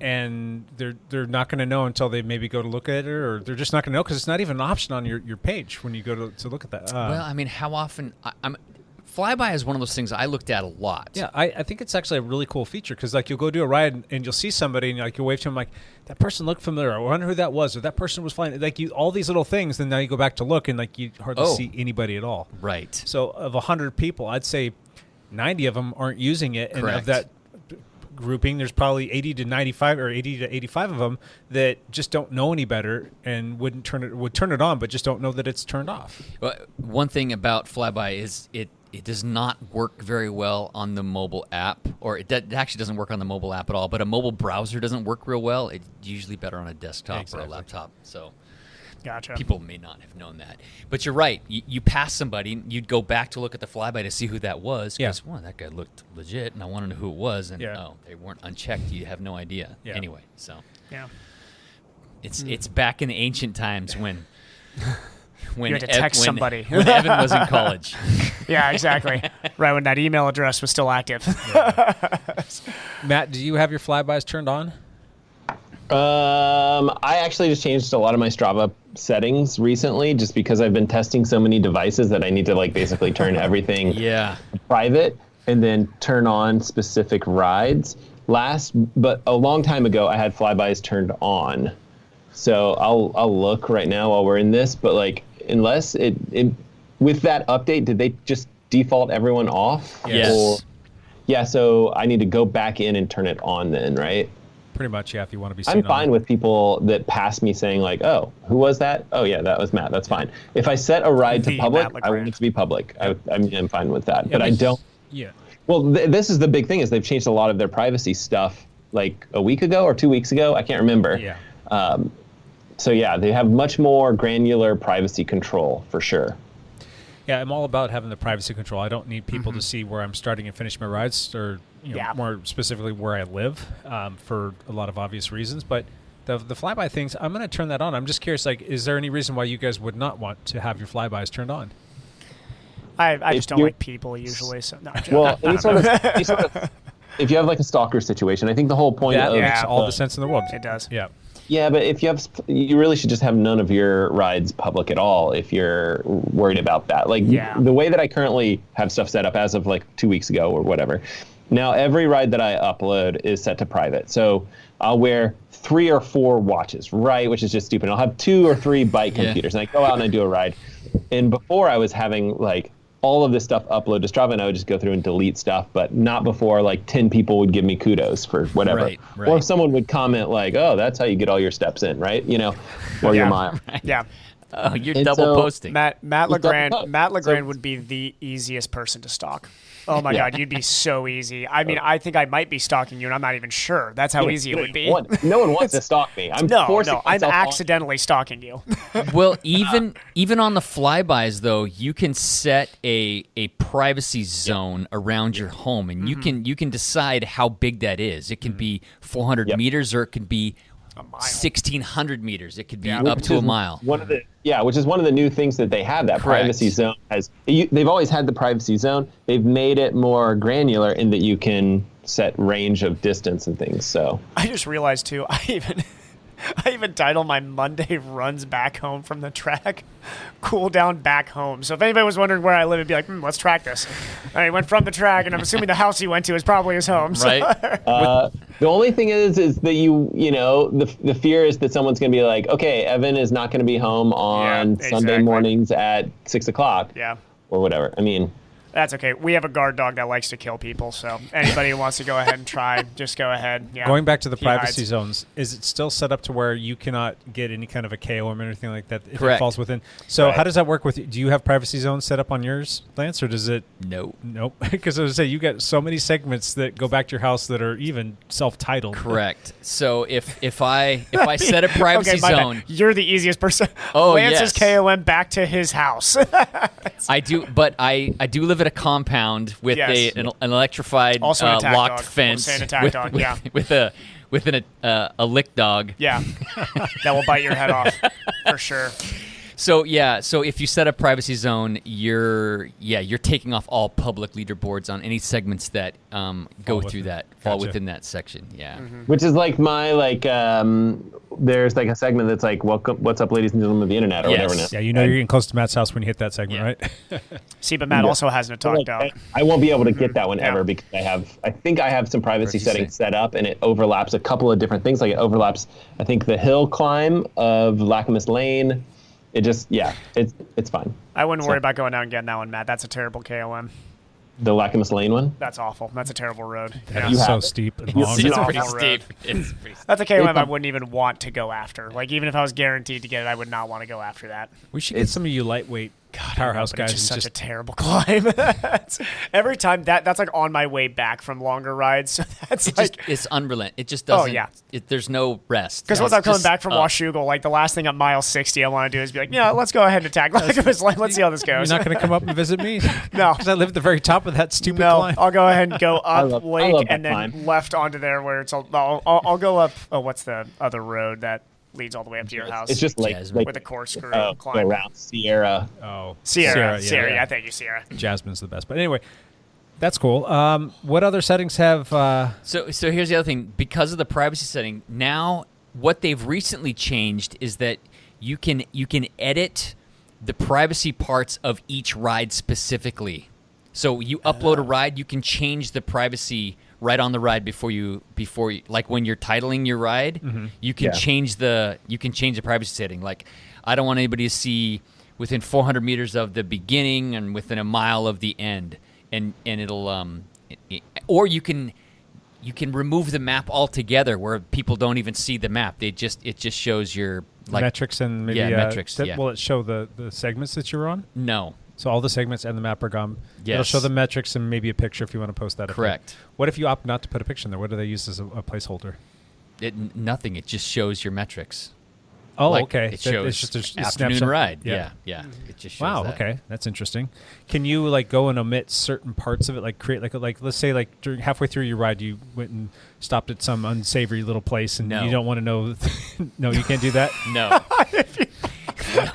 And they're not going to know until they maybe go to look at it, or they're just not going to know because it's not even an option on your page when you go to look at that. Well, I mean, how often... Flyby is one of those things I looked at a lot. Yeah, I think it's actually a really cool feature because like you'll go do a ride and you'll see somebody and like you'll wave to them like that person looked familiar. I wonder who that was, or that person was flying. Like all these little things. Then now you go back to look and like you hardly see anybody at all. Right. So of 100 people, I'd say 90 of them aren't using it, and of that grouping, there's probably 80 to 95 or 80 to 85 of them that just don't know any better and would turn it on, but just don't know that it's turned off. Well, one thing about Flyby is it does not work very well on the mobile app, or it actually doesn't work on the mobile app at all, but a mobile browser doesn't work real well. It's usually better on a desktop or a laptop. So Gotcha. people may not have known that. But you're right. You pass somebody, you'd go back to look at the Flyby to see who that was. Because, well, that guy looked legit, and I want to know who it was. And, they weren't unchecked. You have no idea. Yeah. Anyway, so. Yeah. It's back in the ancient times when... you had to text somebody. When Evan was in college. Yeah, exactly. Right when that email address was still active. Matt, do you have your flybys turned on? I actually just changed a lot of my Strava settings recently just because I've been testing so many devices that I need to like basically turn everything private and then turn on specific rides. But a long time ago, I had flybys turned on. So I'll look right now while we're in this, but like unless it with that update, did they just default everyone off? Yes. So I need to go back in and turn it on then, right? Pretty much, yeah, if you want to be seen. I'm fine with people that pass me saying like, oh, who was that? Oh yeah, that was Matt. That's fine. If I set a ride to public, I want it to be public. I'm fine with that. But I don't. Yeah. Well, this is the big thing is they've changed a lot of their privacy stuff like a week ago or 2 weeks ago. I can't remember. Yeah. So yeah, they have much more granular privacy control for sure. Yeah, I'm all about having the privacy control. I don't need people to see where I'm starting and finishing my rides, or more specifically where I live, for a lot of obvious reasons. But the flyby things, I'm going to turn that on. I'm just curious, like, is there any reason why you guys would not want to have your flybys turned on? I just don't like people usually. So no, well, any sort of if you have like a stalker situation, I think the whole point that makes all the sense in the world. It does. Yeah. Yeah, but if you really should just have none of your rides public at all if you're worried about that. Like the way that I currently have stuff set up as of like 2 weeks ago or whatever. Now every ride that I upload is set to private. So I'll wear 3 or 4 watches, right? Which is just stupid. I'll have 2 or 3 bike computers and I go out and I do a ride. And before I was having like all of this stuff upload to Strava, and I would just go through and delete stuff, but not before like 10 people would give me kudos for whatever. Right. Or if someone would comment like, oh, that's how you get all your steps in, right? Or your mile. Right. Yeah. Oh, you're double posting. Matt Legrand would be the easiest person to stalk. Oh my God, you'd be so easy. I mean, I think I might be stalking you, and I'm not even sure. That's how easy it would be. No one wants to stalk me. I'm accidentally stalking you. Well, even on the flybys though, you can set a privacy zone around your home, and you can decide how big that is. It can be 400 meters, or it can be 1,600 meters. It could be up to a mile. Which is one of the new things that they have. That privacy zone they've always had the privacy zone. They've made it more granular in that you can set range of distance and things. So I just realized too. I even title my Monday runs back home from the track, cool down back home. So if anybody was wondering where I live, it'd be like, let's track this. I went from the track, and I'm assuming the house he went to is probably his home. So. Right. The only thing is that the fear is that someone's going to be like, okay, Evan is not going to be home on Sunday mornings at 6:00. Yeah. Or whatever. I mean. That's okay. We have a guard dog that likes to kill people, so anybody who wants to go ahead and try, just go ahead. Yeah. Going back to the privacy zones, is it still set up to where you cannot get any kind of a KOM or anything like that if it falls within? So how does that work with you? Do you have privacy zones set up on yours, Lance, or does it? No. Nope. Because I was going to say, you got so many segments that go back to your house that are even self-titled. Correct. So if I set a privacy zone. You're the easiest person. Oh, Lance's KOM back to his house. I do, but I do live at a compound with an electrified locked fence with a lick dog. Yeah, that will bite your head off for sure. So if you set a privacy zone, you're taking off all public leaderboards on any segments that go through that, fall Gotcha. within that section. Yeah. Which is like my there's like a segment that's like welcome, what's up, ladies and gentlemen of the internet, or Yes. whatever. Now. Yeah, you know you're getting close to Matt's house when you hit that segment, right? See, but Matt also has no talk Like, dog. I won't be able to get that one Yeah. ever because I think I have some privacy Privacy settings set up, and it overlaps a couple of different things. Like it overlaps, I think, the hill climb of Lacamas Lane. It just, it's fine. I wouldn't worry about going down and getting that one, Matt. That's a terrible KOM. The Lacamas Lane one. That's awful. That's a terrible road. That Yeah. is so have it. steep and You long. see It's it. pretty awful steep. road. It's pretty steep. That's a KOM I wouldn't even want to go after. Like, even if I was guaranteed to get it, I would not want to go after that. We should get some of you lightweight powerhouse But guys. it's just and such a terrible climb. Every time that's like on my way back from longer rides. So that's It's unrelenting. It just doesn't. yeah. There's no rest. because once It's I'm coming just back from up. Washougal, like the last thing at mile 60 I want to do is be like, yeah, let's go ahead and attack Lacamas Lane. Let's see how this You're goes. not going to come up and visit me? No. Because I live at the very top of that stupid No, climb. I'll go ahead and go up love lake that and then climb. left onto there where it's all. I'll go up. Oh, what's the other road that leads all the way up to your house? It's just like Jasmine. with a corkscrew go climb. around Sierra. Oh, Sierra, yeah. yeah, thank you, Sierra. Jasmine's the best. But anyway, that's cool. What other settings have... So here's the other thing. Because of the privacy setting, now what they've recently changed is that you can edit the privacy parts of each ride specifically. So you upload a ride, you can change the privacy right on the ride before you like when you're titling your ride, you can change the privacy setting. Like, I don't want anybody to see within 400 meters of the beginning and within a mile of the end, and it'll or you can remove the map altogether where people don't even see the map. It just shows your like metrics and maybe... metrics. Will it show the segments that you're on? No. So all the segments and the map are gone. It'll Yes. show the metrics and maybe a picture if you want to post that. up there. Correct. What if you opt not to put a picture in there? What do they use as a placeholder? Nothing. It just shows your metrics. Oh, Like, okay. It shows it's just a afternoon snapshot. ride. Yeah. It just shows Wow. that. Okay, that's interesting. Can you like go and omit certain parts of it? Like create like let's say like during halfway through your ride, you went and stopped at some unsavory little place, and No. you don't want to know. No, you can't do that. No.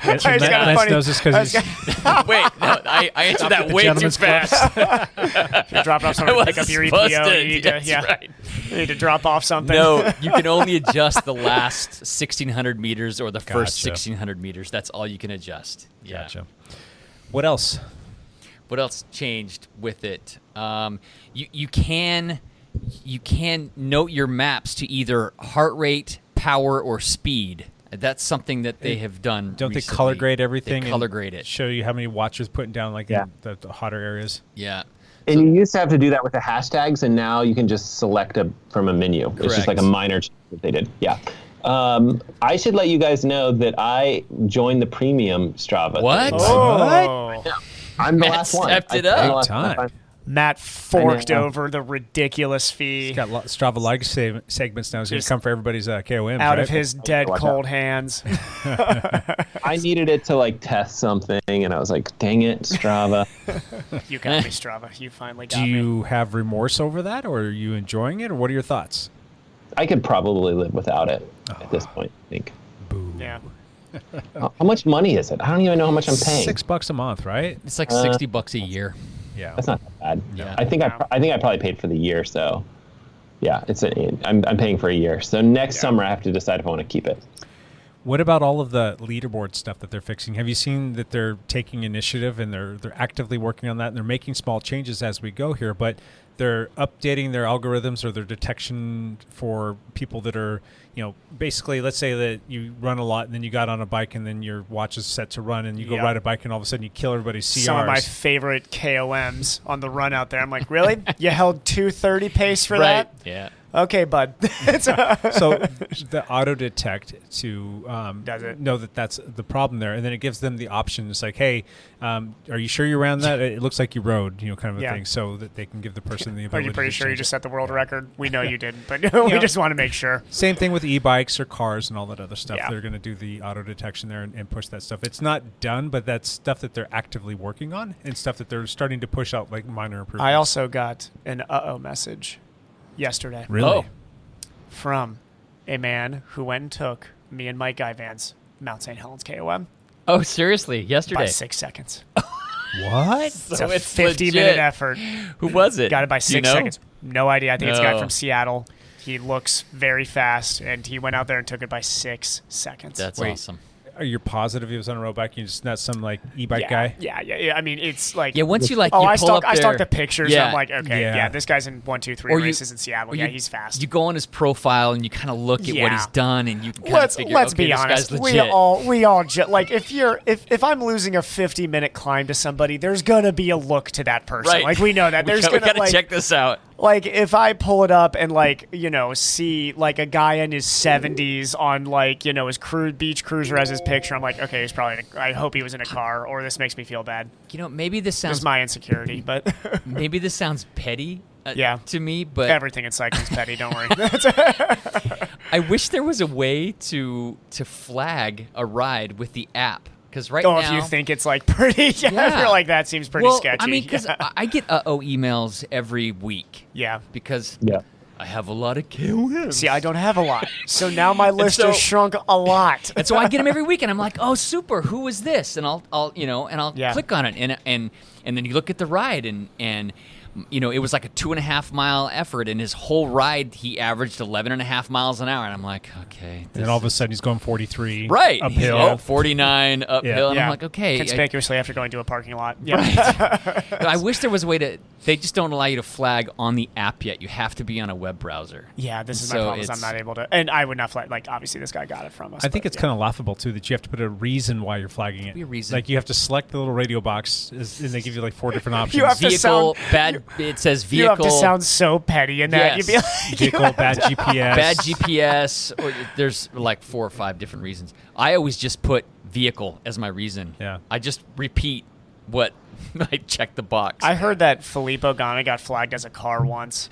And just got a Lance funny- knows this I was because Wait, no, I answered that the way too gentleman's club. If fast. you drop off I something to pick up wasn't your supposed EPO, to. you need That's to, yeah, right. you need to drop off something. No, you can only adjust the last 1,600 meters or the first Gotcha. 1,600 meters. That's all you can adjust. Yeah. Gotcha. What else? What else changed with it? You can note your maps to either heart rate, power, or speed. That's something that they have done. Don't recently. they color grade everything? They color and grade it. Show you how many watchers putting down like in the hotter areas. Yeah. And you used to have to do that with the hashtags, and now you can just select from a menu. It's just like a Correct. minor change that they did. Yeah. I should let you guys know that I joined the premium Strava. What? thing. Oh, I'm the Matt last one. stepped it I'm the up. last one. Time. Matt forked I know. over the ridiculous fee He's got Strava like segments now. He's going to Just come for everybody's KOMs, out right? of his dead Watch cold out. hands. I needed it to like test something, and I was like, "Dang it, Strava!" You got me, Strava. You finally got Do me. you have remorse over that, or are you enjoying it, or what are your thoughts? I could probably live without it at this point. I think. Yeah. How much money is it? I don't even know how much I'm paying. $6 a month, right? It's like $60 a year. Yeah. That's not that bad. Yeah. I think I probably paid for the year. So, yeah, I'm paying for a year. So next summer I have to decide if I want to keep it. What about all of the leaderboard stuff that they're fixing? Have you seen that they're taking initiative and they're actively working on that, and they're making small changes as we go here, but they're updating their algorithms or their detection for people that are, basically, let's say that you run a lot and then you got on a bike and then your watch is set to run and you go Yeah. ride a bike and all of a sudden you kill everybody's CRs. Some of my favorite KOMs on the run out there. I'm like, really? You held 230 pace for that? Yeah. Okay, bud. So the auto detect to Does it? know that that's the problem there, and then it gives them the option. It's like, hey, are you sure you ran that? It looks like you rode, kind of a Yeah. thing, so that they can give the person the Are ability. you pretty to sure you change just it. set the world record? We know you didn't, but we just want to make sure. Same thing with e-bikes or cars and all that other stuff. Yeah. They're going to do the auto detection there and push that stuff. It's not done, but that's stuff that they're actively working on and stuff that they're starting to push out like minor improvements. I also got an uh-oh message yesterday really. Oh. from a man who went and took me and Mike Guy Vance Mount St. Helens KOM. Oh, seriously? Yesterday? by 6 seconds. What? It's a it's 50-minute legit. effort. Who was it? Got it by Do you 6 know? seconds. No idea. I think it's a guy No. from Seattle. He looks very fast, and he went out there and took it by 6 seconds. That's Wait. awesome. Are you positive he was on a road bike? You're just not some like e-bike yeah, guy? Yeah. I mean, it's like Yeah, once you like, oh, you I pull up stalked there, the pictures. Yeah. And I'm like, okay, Yeah. yeah, this guy's in 1, 2, 3 Or you- races in Seattle. or Yeah, you- he's fast. You go on his profile and you kind of look at what he's done, and you kind of Let's figure, let's okay, be this honest. guy's We legit. all like if I'm losing a 50-minute climb to somebody, there's gonna be a look to that person. Right. Like we know that. There's we gonna gotta like check this out. like if I pull it up and like see like a guy in his 70s on like his beach cruiser as his picture, I'm like, okay, he's probably I hope he was in a car, or this makes me feel bad. Maybe this This sounds is my insecurity, but maybe this sounds petty. Yeah. To me, but everything in cycling's petty. Don't worry. I wish there was a way to flag a ride with the app, because right Oh, now, if you think it's like pretty, I Yeah. feel like that seems pretty well, sketchy. I mean, because yeah. I get emails every week. Yeah. Because Yeah. I have a lot of KOMs. See, I don't have a lot, so now my list so- has shrunk a lot. And so I get them every week, and I'm like, "Oh, super! Who is this?" And I'll Yeah. click on it, and then you look at the ride, and it was like a 2.5 mile effort, and his whole ride he averaged 11.5 miles an hour, and I'm like, okay. And then all of a sudden he's going 43 Right, uphill. Oh, 49 uphill, and Yeah. I'm like, okay. Conspicuously after going to a parking lot. Yeah. I wish there was a way to. They just don't allow you to flag on the app yet. You have to be on a web browser. Yeah, this is So my problem. Is I'm it's- not able to, and I would not flag. Like, obviously, this guy got it from us. I think but it's yeah. kind of laughable too that you have to put a reason why you're flagging it. Be a reason. Like you have to select the little radio box, and they give you like 4 different options. You have to Vehicle, sound- bad. It says You vehicle. have to sound so petty in that. Yes. You'd be like, Vehicle, bad GPS. Bad GPS, or there's like 4 or 5 different reasons. I always just put vehicle as my reason. Yeah. I just repeat what I check the box. I heard that Filippo Ganna got flagged as a car once.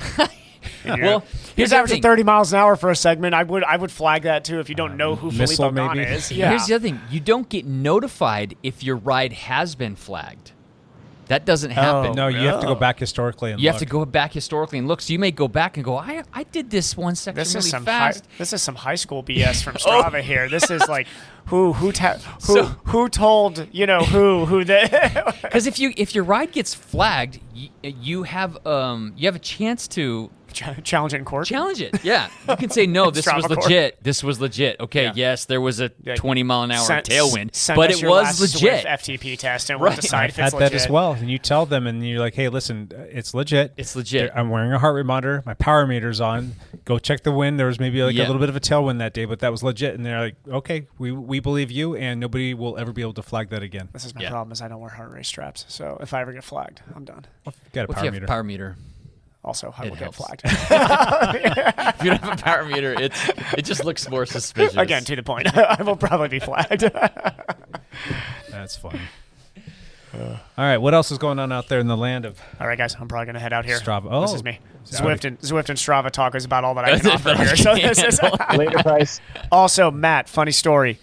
And Well, he here's was the averaging thing. 30 miles an hour for a segment. I would flag that too if you don't know who Missile, Filippo Ganna maybe? is. Yeah. Here's the other thing: you don't get notified if your ride has been flagged. That doesn't happen. No, you have to go back historically and You look. have to go back historically and look. So you may go back and go, I did this one section This really is some fast. this is some high school BS from Strava here. This is like who So- told who the Because if your ride gets flagged, you have a chance to challenge it in court. challenge it. Yeah, you can say no. This was Strava court. legit. This was legit. Okay, Yeah. yes, there was a 20 mile an hour tailwind, Send but us it your was last legit. Zwift FTP test, and we'll Right. decide if Add it's that legit. as well, and you tell them, and you're like, "Hey, listen, it's legit. It's legit. I'm wearing a heart rate monitor. My power meter's on. Go check the wind. There was maybe like Yeah. a little bit of a tailwind that day, but that was legit." And they're like, "Okay, we believe you, and nobody will ever be able to flag that again." This is my Yeah. problem: is I don't wear heart rate straps. So if I ever get flagged, I'm done. You got a What if power you have meter. a power meter? Also, I It will helps. get flagged. If you don't have a power meter, it just looks more suspicious. Again, to the point. I will probably be flagged. That's funny. All right, what else is going on out there in the land of All right, guys, I'm probably gonna head out here. Strava? Oh, This is me. sorry. Zwift and Strava talk is about all that I That's can it, offer but I here. So can't this is handle Later price. also Matt. Funny story.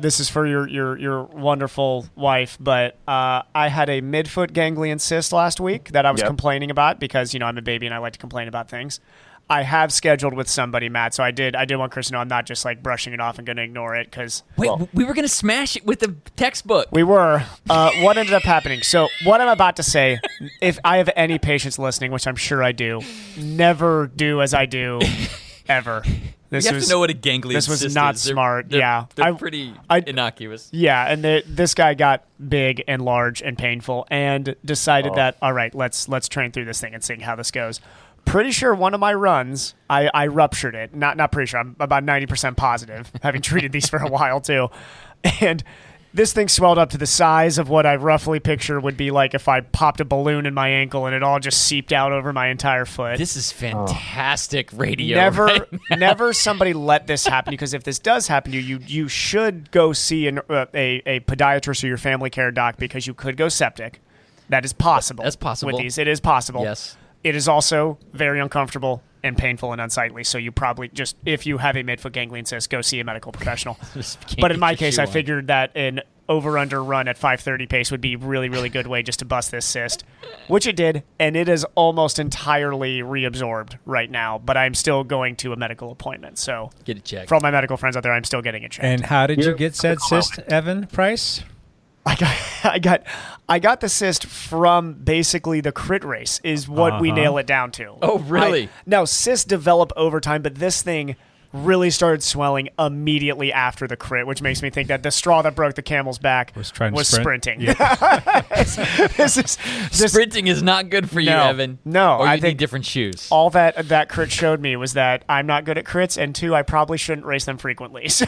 This is for your wonderful wife, but I had a midfoot ganglion cyst last week that I was Yep. complaining about because I'm a baby and I like to complain about things. I have scheduled with somebody, Matt. So I did want Chris to know I'm not just like brushing it off and going to ignore it because Wait, we were gonna smash it with the textbook. we were. What ended up happening? So what I'm about to say, if I have any patients listening, which I'm sure I do, never do as I do, ever. This You have was to know what a ganglion this was cyst not is. They're- smart. they're- Yeah. they're pretty innocuous. Yeah, and this guy got big and large and painful, and decided that all right, let's train through this thing and see how this goes. Pretty sure one of my runs, I ruptured it. Not pretty sure. I'm about 90% positive, having treated these for a while too. And this thing swelled up to the size of what I roughly picture would be like if I popped a balloon in my ankle and it all just seeped out over my entire foot. This is fantastic radio. Never, right now. never somebody let this happen, because if this does happen to you, you should go see a podiatrist or your family care doc, because you could go septic. That is possible. That's possible. With these. It is possible. Yes. It is also very uncomfortable and painful and unsightly. So you probably just, if you have a midfoot ganglion cyst, go see a medical professional. Just can't But in get my your case, shoe I on. figured that over-under run at 5:30 pace would be really, really good way just to bust this cyst, which it did, and it is almost entirely reabsorbed right now, but I'm still going to a medical appointment. So Get it checked. for all my medical friends out there, I'm still getting it checked. And how did you get said cyst, Evan Price? I got the cyst from basically the crit race is what we nail it down to. Oh, really? Now, cysts develop over time, but this thing really started swelling immediately after the crit, which makes me think that the straw that broke the camel's back was sprinting. Yeah. Sprinting is not good for you, Evan. No, or I you think need different shoes. all that crit showed me was that I'm not good at crits, and two, I probably shouldn't race them frequently. So,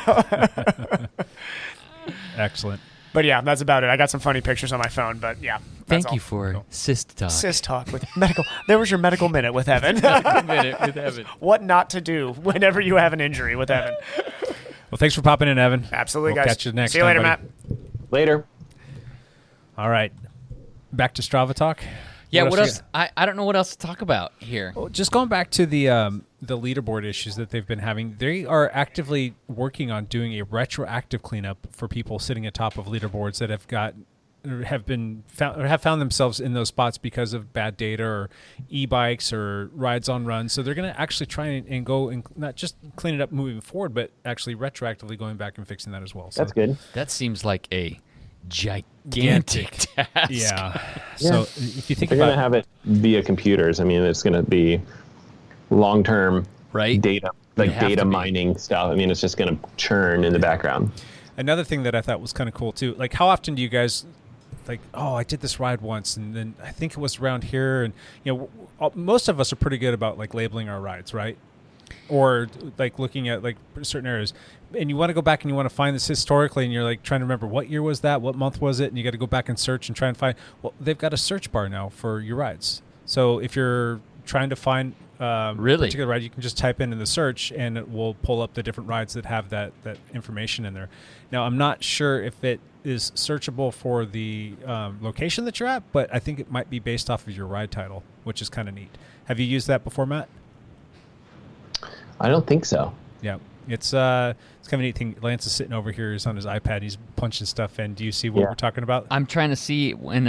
Excellent. but yeah, that's about it. I got some funny pictures on my phone, but yeah. That's Thank you for cyst talk. Cyst talk with medical. There was your medical minute with Evan. Minute with Evan. What not to do whenever you have an injury with Evan. Well, thanks for popping in, Evan. Absolutely, We'll guys. catch you next See you time, later, buddy. Matt. Later. All right. Back to Strava talk. Yeah, what you else? I don't know what else to talk about here. Well, just going back to the leaderboard issues that they've been having, they are actively working on doing a retroactive cleanup for people sitting atop of leaderboards that have found themselves in those spots because of bad data or e-bikes or rides on runs. So they're going to actually try and go and not just clean it up moving forward, but actually retroactively going back and fixing that as well. So That's good. That seems like a gigantic task. Yeah. So if you think They're about going to have it via computers. I mean, it's going to be long-term Right? data, They like have data to be. mining stuff. I mean, it's just going to churn in the background. another thing that I thought was kind of cool too, like how often do you guys like, oh, I did this ride once and then I think it was around here, and most of us are pretty good about like labeling our rides, right? Or like looking at like certain areas, and you want to go back and you want to find this historically, and you're like trying to remember what year was that, what month was it, and you got to go back and search and try and find. Well, they've got a search bar now for your rides, so if you're trying to find a particular ride, you can just type in the search and it will pull up the different rides that have that information in there. Now, I'm not sure if it is searchable for the location that you're at, but I think it might be based off of your ride title, which is kind of neat. Have you used that before, Matt? I don't think so. Yeah, it's kind of a neat thing. Lance is sitting over here. He's on his iPad. He's punching stuff in. Do you see what we're talking about? I'm trying to see when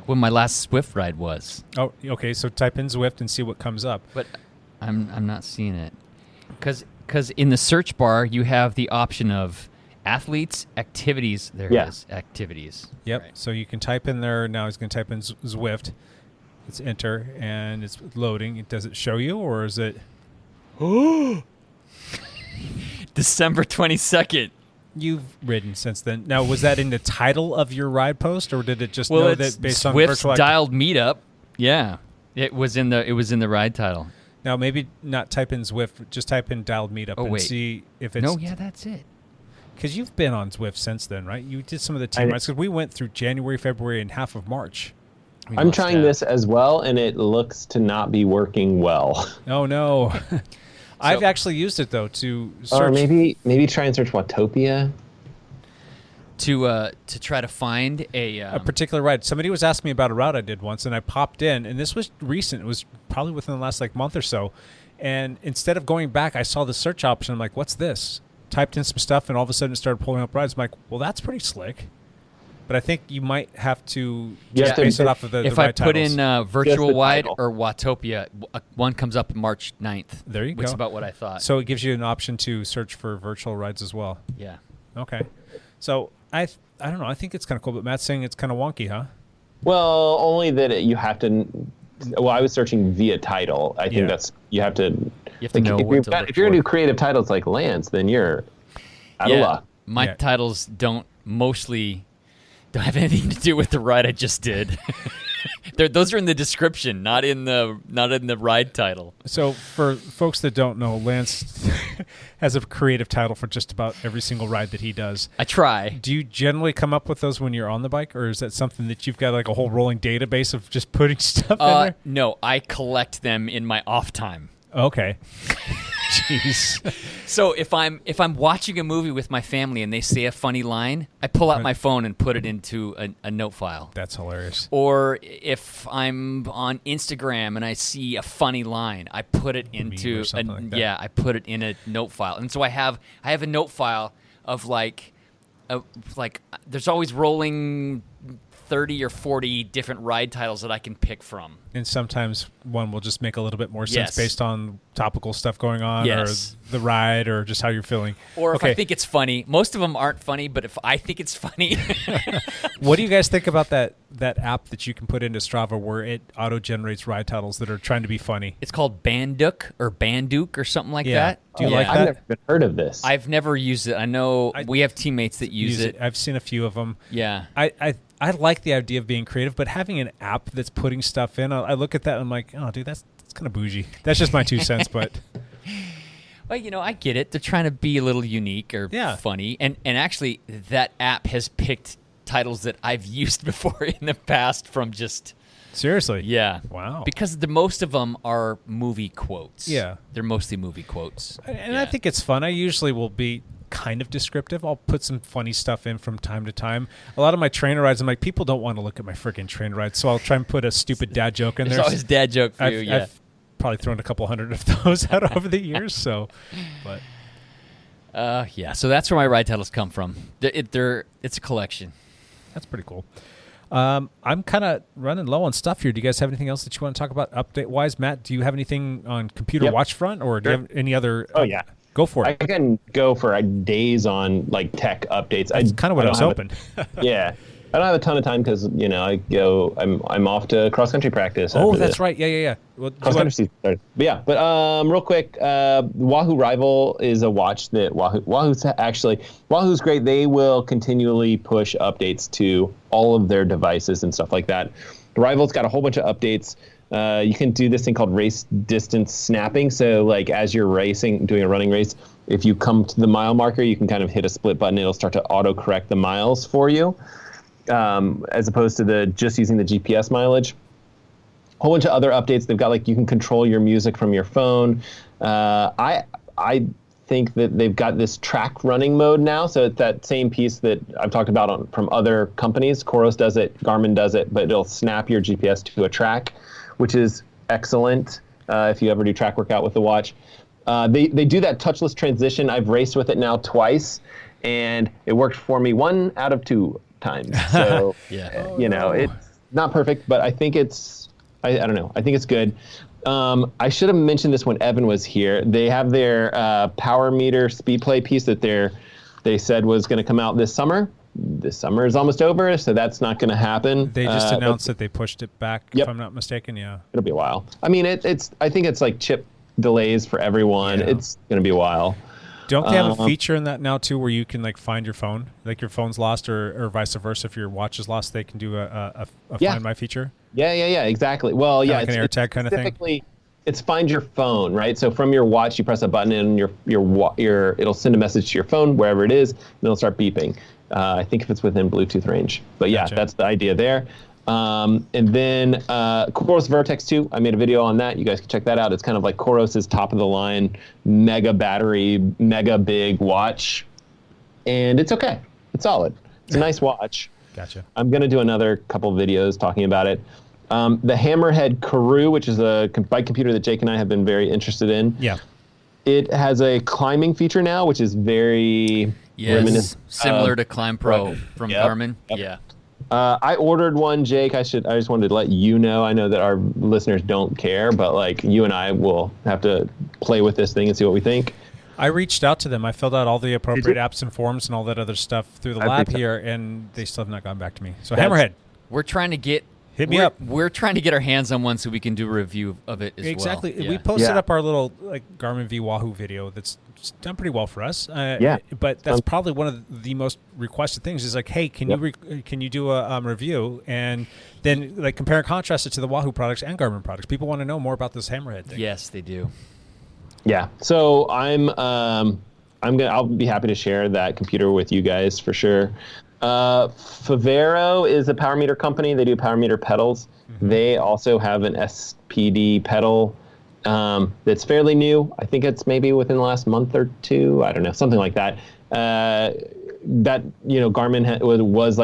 when my last Zwift ride was. Oh, okay. So type in Zwift and see what comes up. But I'm not seeing it. Because in the search bar, you have the option of athletes, activities. There it is, activities. Yep. Right. So you can type in there. Now he's going to type in Zwift. It's enter, and it's loading. Does it show you, or is it... December 22nd. You've ridden since then. Now, was that in the title of your ride post, or did it just Well, know it's that based on Zwift's virtual... dialed meetup. Yeah, it was in the ride title. Now, maybe not type in Zwift, just type in dialed meetup and see if it's... No, yeah, that's it. Because you've been on Zwift since then, right? You did some of the team rides, because we went through January, February, and half of March. I'm trying this as well, and it looks to not be working well. Oh, no. I've actually used it, though, to search. Or maybe try and search Watopia. To try to find a particular ride. Somebody was asking me about a route I did once, and I popped in, and this was recent. It was probably within the last month or so. And instead of going back, I saw the search option. I'm like, what's this? Typed in some stuff, and all of a sudden it started pulling up rides. I'm like, well, that's pretty slick. But I think you might have to just base it off of the if ride I put titles. in Virtual Wide or Watopia, one comes up March 9th. There you go. Which is about what I thought. So it gives you an option to search for virtual rides as well. Yeah. Okay. So I don't know. I think it's kind of cool, but Matt's saying it's kind of wonky, huh? Well, only that you have to. Well, I was searching via title. I think that's you have to. You have to know if what to look if you're for. gonna do creative titles like Lance, then you're out of luck. My titles don't have anything to do with the ride I just did. Those are in the description, not in the ride title. So for folks that don't know, Lance has a creative title for just about every single ride that he does. I try. Do you generally come up with those when you're on the bike, or is that something that you've got like a whole rolling database of just putting stuff in there? No, I collect them in my off time. Okay. Jeez. So if I'm watching a movie with my family and they say a funny line, I pull out my phone and put it into a note file. That's hilarious. Or if I'm on Instagram and I see a funny line, I put it into I put it in a note file. And so I have a note file of like like there's always rolling 30 or 40 different ride titles that I can pick from. And sometimes one will just make a little bit more sense Yes. based on topical stuff going on Yes. or the ride or just how you're feeling. Or if I think it's funny. Most of them aren't funny, but if I think it's funny. What do you guys think about that app that you can put into Strava where it auto-generates ride titles that are trying to be funny? It's called Banduke or something like Yeah. that. Do you like I've that? never even heard of this. I've never used it. I know we have teammates that use it. I've seen a few of them. Yeah. I like the idea of being creative, but having an app that's putting stuff in, I look at that and I'm like, oh, dude, that's kind of bougie. That's just my 2 cents, but... Well, I get it. They're trying to be a little unique or funny. And actually, that app has picked titles that I've used before in the past from just... Seriously? Yeah. Wow. Because most of them are movie quotes. Yeah. They're mostly movie quotes. And I think it's fun. I usually will be kind of descriptive. I'll put some funny stuff in from time to time. A lot of my trainer rides, I'm like, people don't want to look at my freaking trainer rides, so I'll try and put a stupid dad joke in there. There's always dad joke for you, yeah. I've probably thrown a couple hundred of those out over the years, so... But yeah, so that's where my ride titles come from. It's a collection. That's pretty cool. I'm kind of running low on stuff here. Do you guys have anything else that you want to talk about update-wise? Matt, do you have anything on computer watch front, or do you have any other... Oh, yeah. Go for it. I can go for days on like tech updates. That's kind of what I was hoping. Yeah. I don't have a ton of time because, I'm off to cross-country practice. Oh, that's right. Yeah. Well, cross-country season started. But yeah, real quick, Wahoo Rival is a watch that Wahoo's great. They will continually push updates to all of their devices and stuff like that. The Rival's got a whole bunch of updates. You can do this thing called race distance snapping. So like as you're doing a running race, if you come to the mile marker, you can kind of hit a split button. It'll start to auto-correct the miles for you. As opposed to just using the GPS mileage. A whole bunch of other updates. They've got you can control your music from your phone. I think that they've got this track running mode now. So it's that same piece that I've talked about from other companies. Coros does it, Garmin does it, but it'll snap your GPS to a track, which is excellent if you ever do track workout with the watch. They do that touchless transition. I've raced with it now twice, and it worked for me 1 out of 2 times. So, it's not perfect, but I think I don't know. I think it's good. I should have mentioned this when Evan was here. They have their power meter speed play piece that they said was going to come out this summer. This summer is almost over, so that's not going to happen. They just announced that they pushed it back, if I'm not mistaken. Yeah. It'll be a while. I mean, I think it's like chip delays for everyone. Yeah. It's going to be a while. Don't they have a feature in that now too, where you can find your phone, like your phone's lost, or vice versa? If your watch is lost, they can do a Find My feature. Yeah, exactly. Well, like an AirTag kind of thing. It's find your phone, right? So from your watch, you press a button, and it'll send a message to your phone wherever it is, and it'll start beeping. I think if it's within Bluetooth range. But yeah, that's the idea there. And then Coros Vertex 2, I made a video on that. You guys can check that out. It's kind of like Coros's top-of-the-line, mega battery, mega big watch. And it's okay. It's solid. It's a nice watch. Gotcha. I'm going to do another couple videos talking about it. The Hammerhead Karoo, which is a bike computer that Jake and I have been very interested in. Yeah. It has a climbing feature now, which is very reminiscent. Similar to Climb Pro from Garmin. Yep. Yeah. I ordered one, Jake. I just wanted to let you know. I know that our listeners don't care, but you and I will have to play with this thing and see what we think. I reached out to them. I filled out all the appropriate apps and forms and all that other stuff through the lab here, and they still have not gotten back to me. So Hammerhead, we're trying to get hit me up. We're trying to get our hands on one so we can do a review of it as well. Exactly. We posted up our little Garmin v Wahoo video that's done pretty well for us. But that's probably one of the most requested things is hey, can you do a review and then compare and contrast it to the Wahoo products and Garmin products? People want to know more about this Hammerhead thing. Yes, they do. Yeah. So I'll be happy to share that computer with you guys for sure. Favero is a power meter company. They do power meter pedals. Mm-hmm. They also have an SPD pedal that's fairly new. I think it's maybe within the last month or 2. I don't know, something like that. Garmin was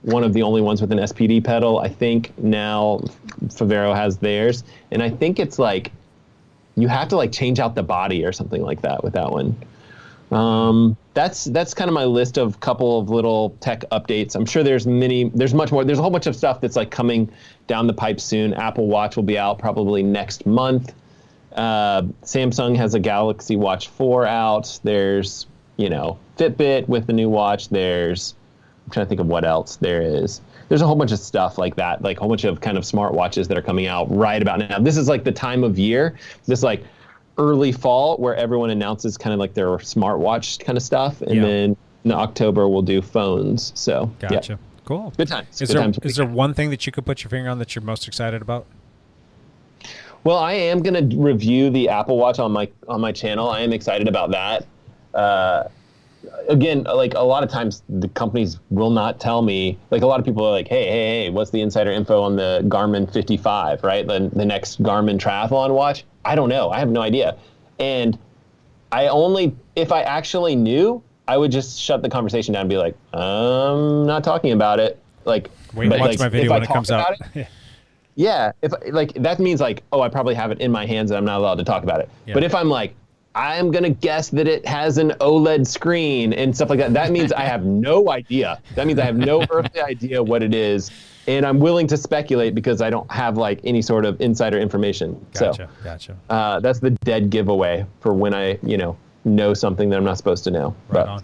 one of the only ones with an SPD pedal. I think now Favero has theirs, and I think it's you have to change out the body or something like that with that one. That's kind of my list of couple of little tech updates. I'm sure there's much more. There's a whole bunch of stuff that's like coming down the pipe soon. Apple Watch will be out probably next month. Samsung has a Galaxy Watch 4 out. There's, Fitbit with the new watch. I'm trying to think of what else there is. There's a whole bunch of stuff like that, like a whole bunch of kind of smart watches that are coming out right about now. This is like the time of year, this like early fall where everyone announces kind of like their smartwatch kind of stuff. And then in October we'll do phones. So gotcha. Yeah. Cool. Good times. Is there one thing that you could put your finger on that you're most excited about? Well, I am going to review the Apple Watch on my channel. I am excited about that. Again, like a lot of times the companies will not tell me, like a lot of people are like, hey, what's the insider info on the Garmin 55, right? The next Garmin triathlon watch? I don't know. I have no idea. And if I actually knew, I would just shut the conversation down and be like, I'm not talking about it. Like, wait, watch my video when it comes out. Yeah, if like that means like, I probably have it in my hands and I'm not allowed to talk about it. Yeah. But if I'm like, I'm going to guess that it has an OLED screen and stuff like that, that means I have no idea. That means I have no earthly idea what it is. And I'm willing to speculate because I don't have like any sort of insider information. Gotcha. That's the dead giveaway for when I, know something that I'm not supposed to know. Right on.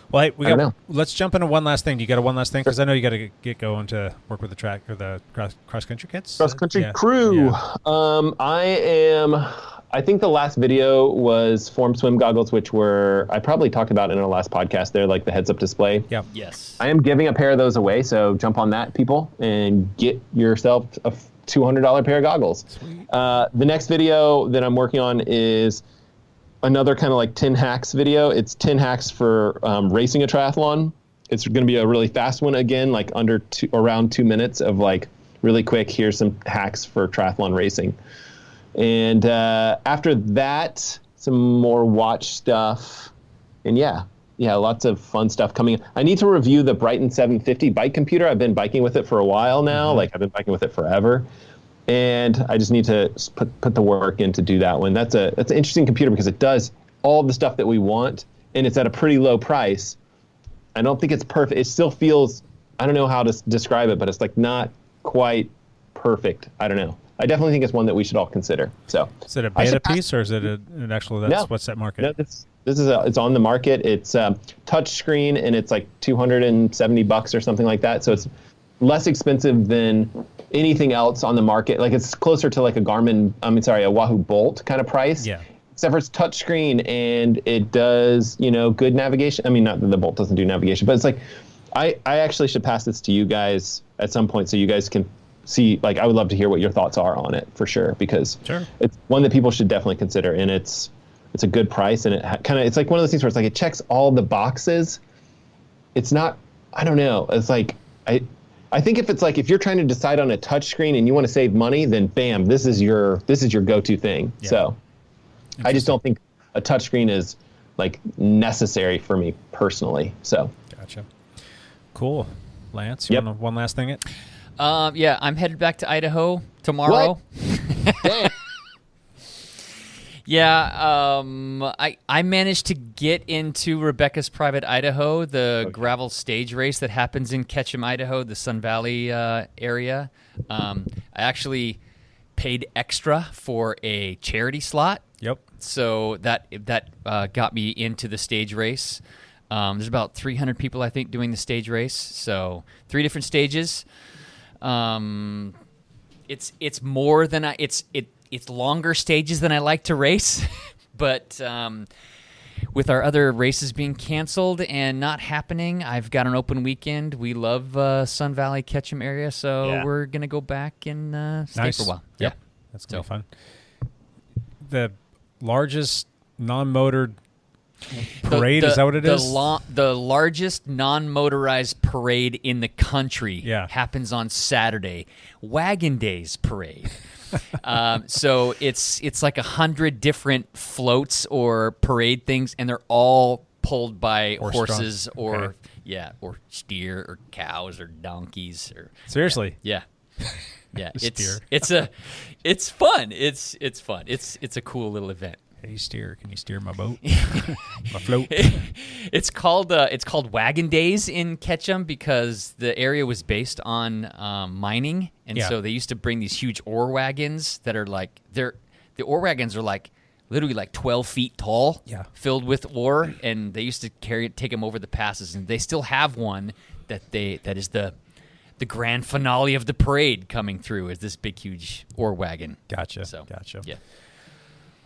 Well, let's jump into one last thing. Do you got one last thing? Because I know you got to get going to work with the track or the cross-country kids. Cross-country crew. Yeah. I think the last video was Form swim goggles, which I probably talked about in our last podcast. They're like the heads-up display. Yeah. Yes. I am giving a pair of those away, so jump on that, people, and get yourself a $200 pair of goggles. Sweet. The next video that I'm working on is another kind of like 10 hacks video. It's 10 hacks for racing a triathlon. It's going to be a really fast one again, like around 2 minutes of like really quick. Here's some hacks for triathlon racing. And after that, some more watch stuff. And yeah, lots of fun stuff coming. I need to review the Brighton 750 bike computer. I've been biking with it for a while now. Like I've been biking with it forever. And I just need to put the work in to do that one. That's an interesting computer because it does all the stuff that we want, and it's at a pretty low price. I don't think it's perfect. It still feels, I don't know how to describe it, but it's like not quite perfect. I don't know. I definitely think it's one that we should all consider. So, is it a beta piece or is it an actual? What's that market? No, it's on the market. It's touch screen and it's like $270 or something like that. So it's less expensive than anything else on the market. Like it's closer to like a Wahoo Bolt kind of price. Yeah. Except for it's touch screen and it does good navigation. I mean, not that the Bolt doesn't do navigation, but it's like I actually should pass this to you guys at some point so you guys can see, like, I would love to hear what your thoughts are on it for sure, because it's one that people should definitely consider, and it's a good price, and it's like one of those things where it's like it checks all the boxes. It's not, I don't know. It's like I think if you're trying to decide on a touch screen and you want to save money, then bam, this is your go-to thing. Yeah. So I just don't think a touch screen is like necessary for me personally. So gotcha. Cool. Lance, you want one last thing? Yeah, I'm headed back to Idaho tomorrow. Damn. Yeah, I managed to get into Rebecca's Private Idaho, the gravel stage race that happens in Ketchum, Idaho, the Sun Valley area. I actually paid extra for a charity slot. Yep. So that got me into the stage race. There's about 300 people, I think, doing the stage race. So 3 different stages. It's more than it's longer stages than I like to race, but with our other races being canceled and not happening, I've got an open weekend. We love Sun Valley, Ketchum area, so we're gonna go back and stay for a while. Yep. Yeah, that's gonna be fun. The largest non-motored parade, is that what it is? The largest non-motorized parade in the country happens on Saturday. Wagon Days parade. So it's like 100 different floats or parade things, and they're all pulled by horses or steer or cows or donkeys or seriously. Yeah. It's fun. It's fun. It's a cool little event. Hey, steer, can you steer my boat? My float? It's called Wagon Days in Ketchum because the area was based on mining, and Yeah. so they used to bring these huge ore wagons that are like the ore wagons are like literally like 12 feet tall, Yeah. filled with ore, and they used to take them over the passes, and they still have one that is the grand finale of the parade coming through is this big huge ore wagon. Gotcha. So, Gotcha. Yeah.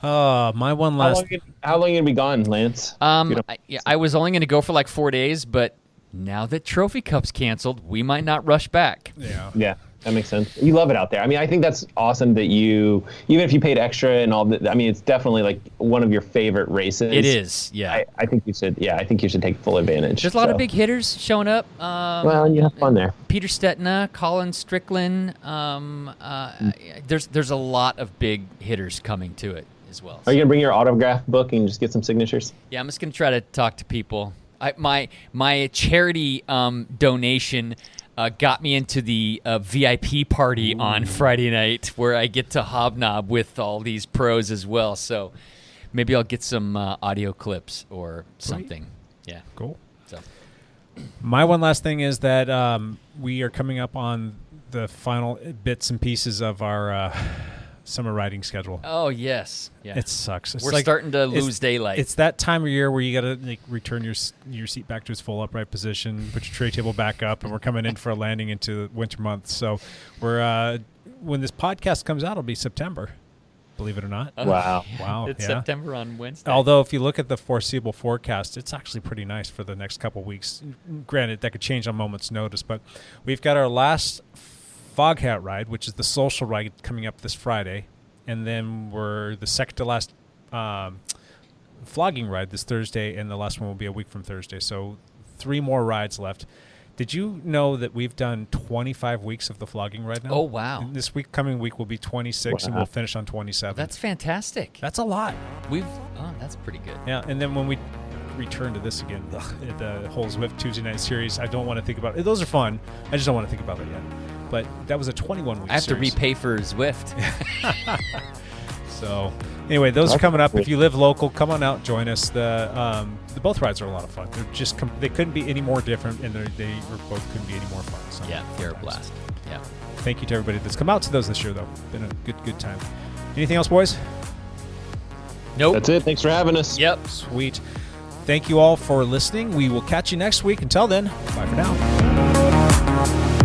My one last. How long are you gonna be gone, Lance? I was only going to go for like 4 days, but now that Trophy Cup's canceled, we might not rush back. Yeah. Yeah, that makes sense. You love it out there. I mean, I think that's awesome that you, even if you paid extra and all that, I mean, it's definitely like one of your favorite races. It is, yeah. I think you should. Yeah, I think you should take full advantage. There's a lot of big hitters showing up. Well, you have fun there. Peter Stetina, Colin Strickland. There's a lot of big hitters coming to it as well. Are you gonna bring your autograph book and just get some signatures? Yeah, I'm just gonna try to talk to people. My charity donation got me into the VIP party on Friday night, where I get to hobnob with all these pros as well. So maybe I'll get some audio clips or something. Yeah, Cool. So My one last thing is that we are coming up on the final bits and pieces of our summer riding schedule. oh yes, yeah. It sucks. It's We're like- starting to it's- lose daylight. It's that time of year where you got to like return your seat back to its full upright position, put your tray table back up, and we're coming in for a landing into winter months. So we're when this podcast comes out, it'll be September. Believe it or not. Wow. Wow. It's yeah. September on Wednesday. Although if you look at the foreseeable forecast, it's actually pretty nice for the next couple weeks. Granted, that could change on moment's notice, but we've got our last Fog Hat ride, which is the social ride, coming up this Friday. And then we're the second to last flogging ride this Thursday, and the last one will be a week from Thursday. So 3 more rides left. Did you know that we've done 25 weeks of the flogging ride now? Oh, wow. And this coming week will be 26, and Wow. we'll finish on 27. That's fantastic. That's a lot. That's pretty good. Yeah, and then when we return to this again, the whole Zwift Tuesday night series, I don't want to think about it. Those are fun. I just don't want to think about it yet. But that was a 21-week I have series. to repay for Zwift. So anyway, those are coming up. If you live local, come on out, join us. The both rides are a lot of fun. They're just they couldn't be any more different, and they both couldn't be any more fun. So Yeah, they're a blast. Yeah. thank you to everybody that's come out to those this year, though. Been a good time. Anything else, boys? Nope. That's it. Thanks for having us. Yep. Sweet. Thank you all for listening. We will catch you next week. Until then, bye for now.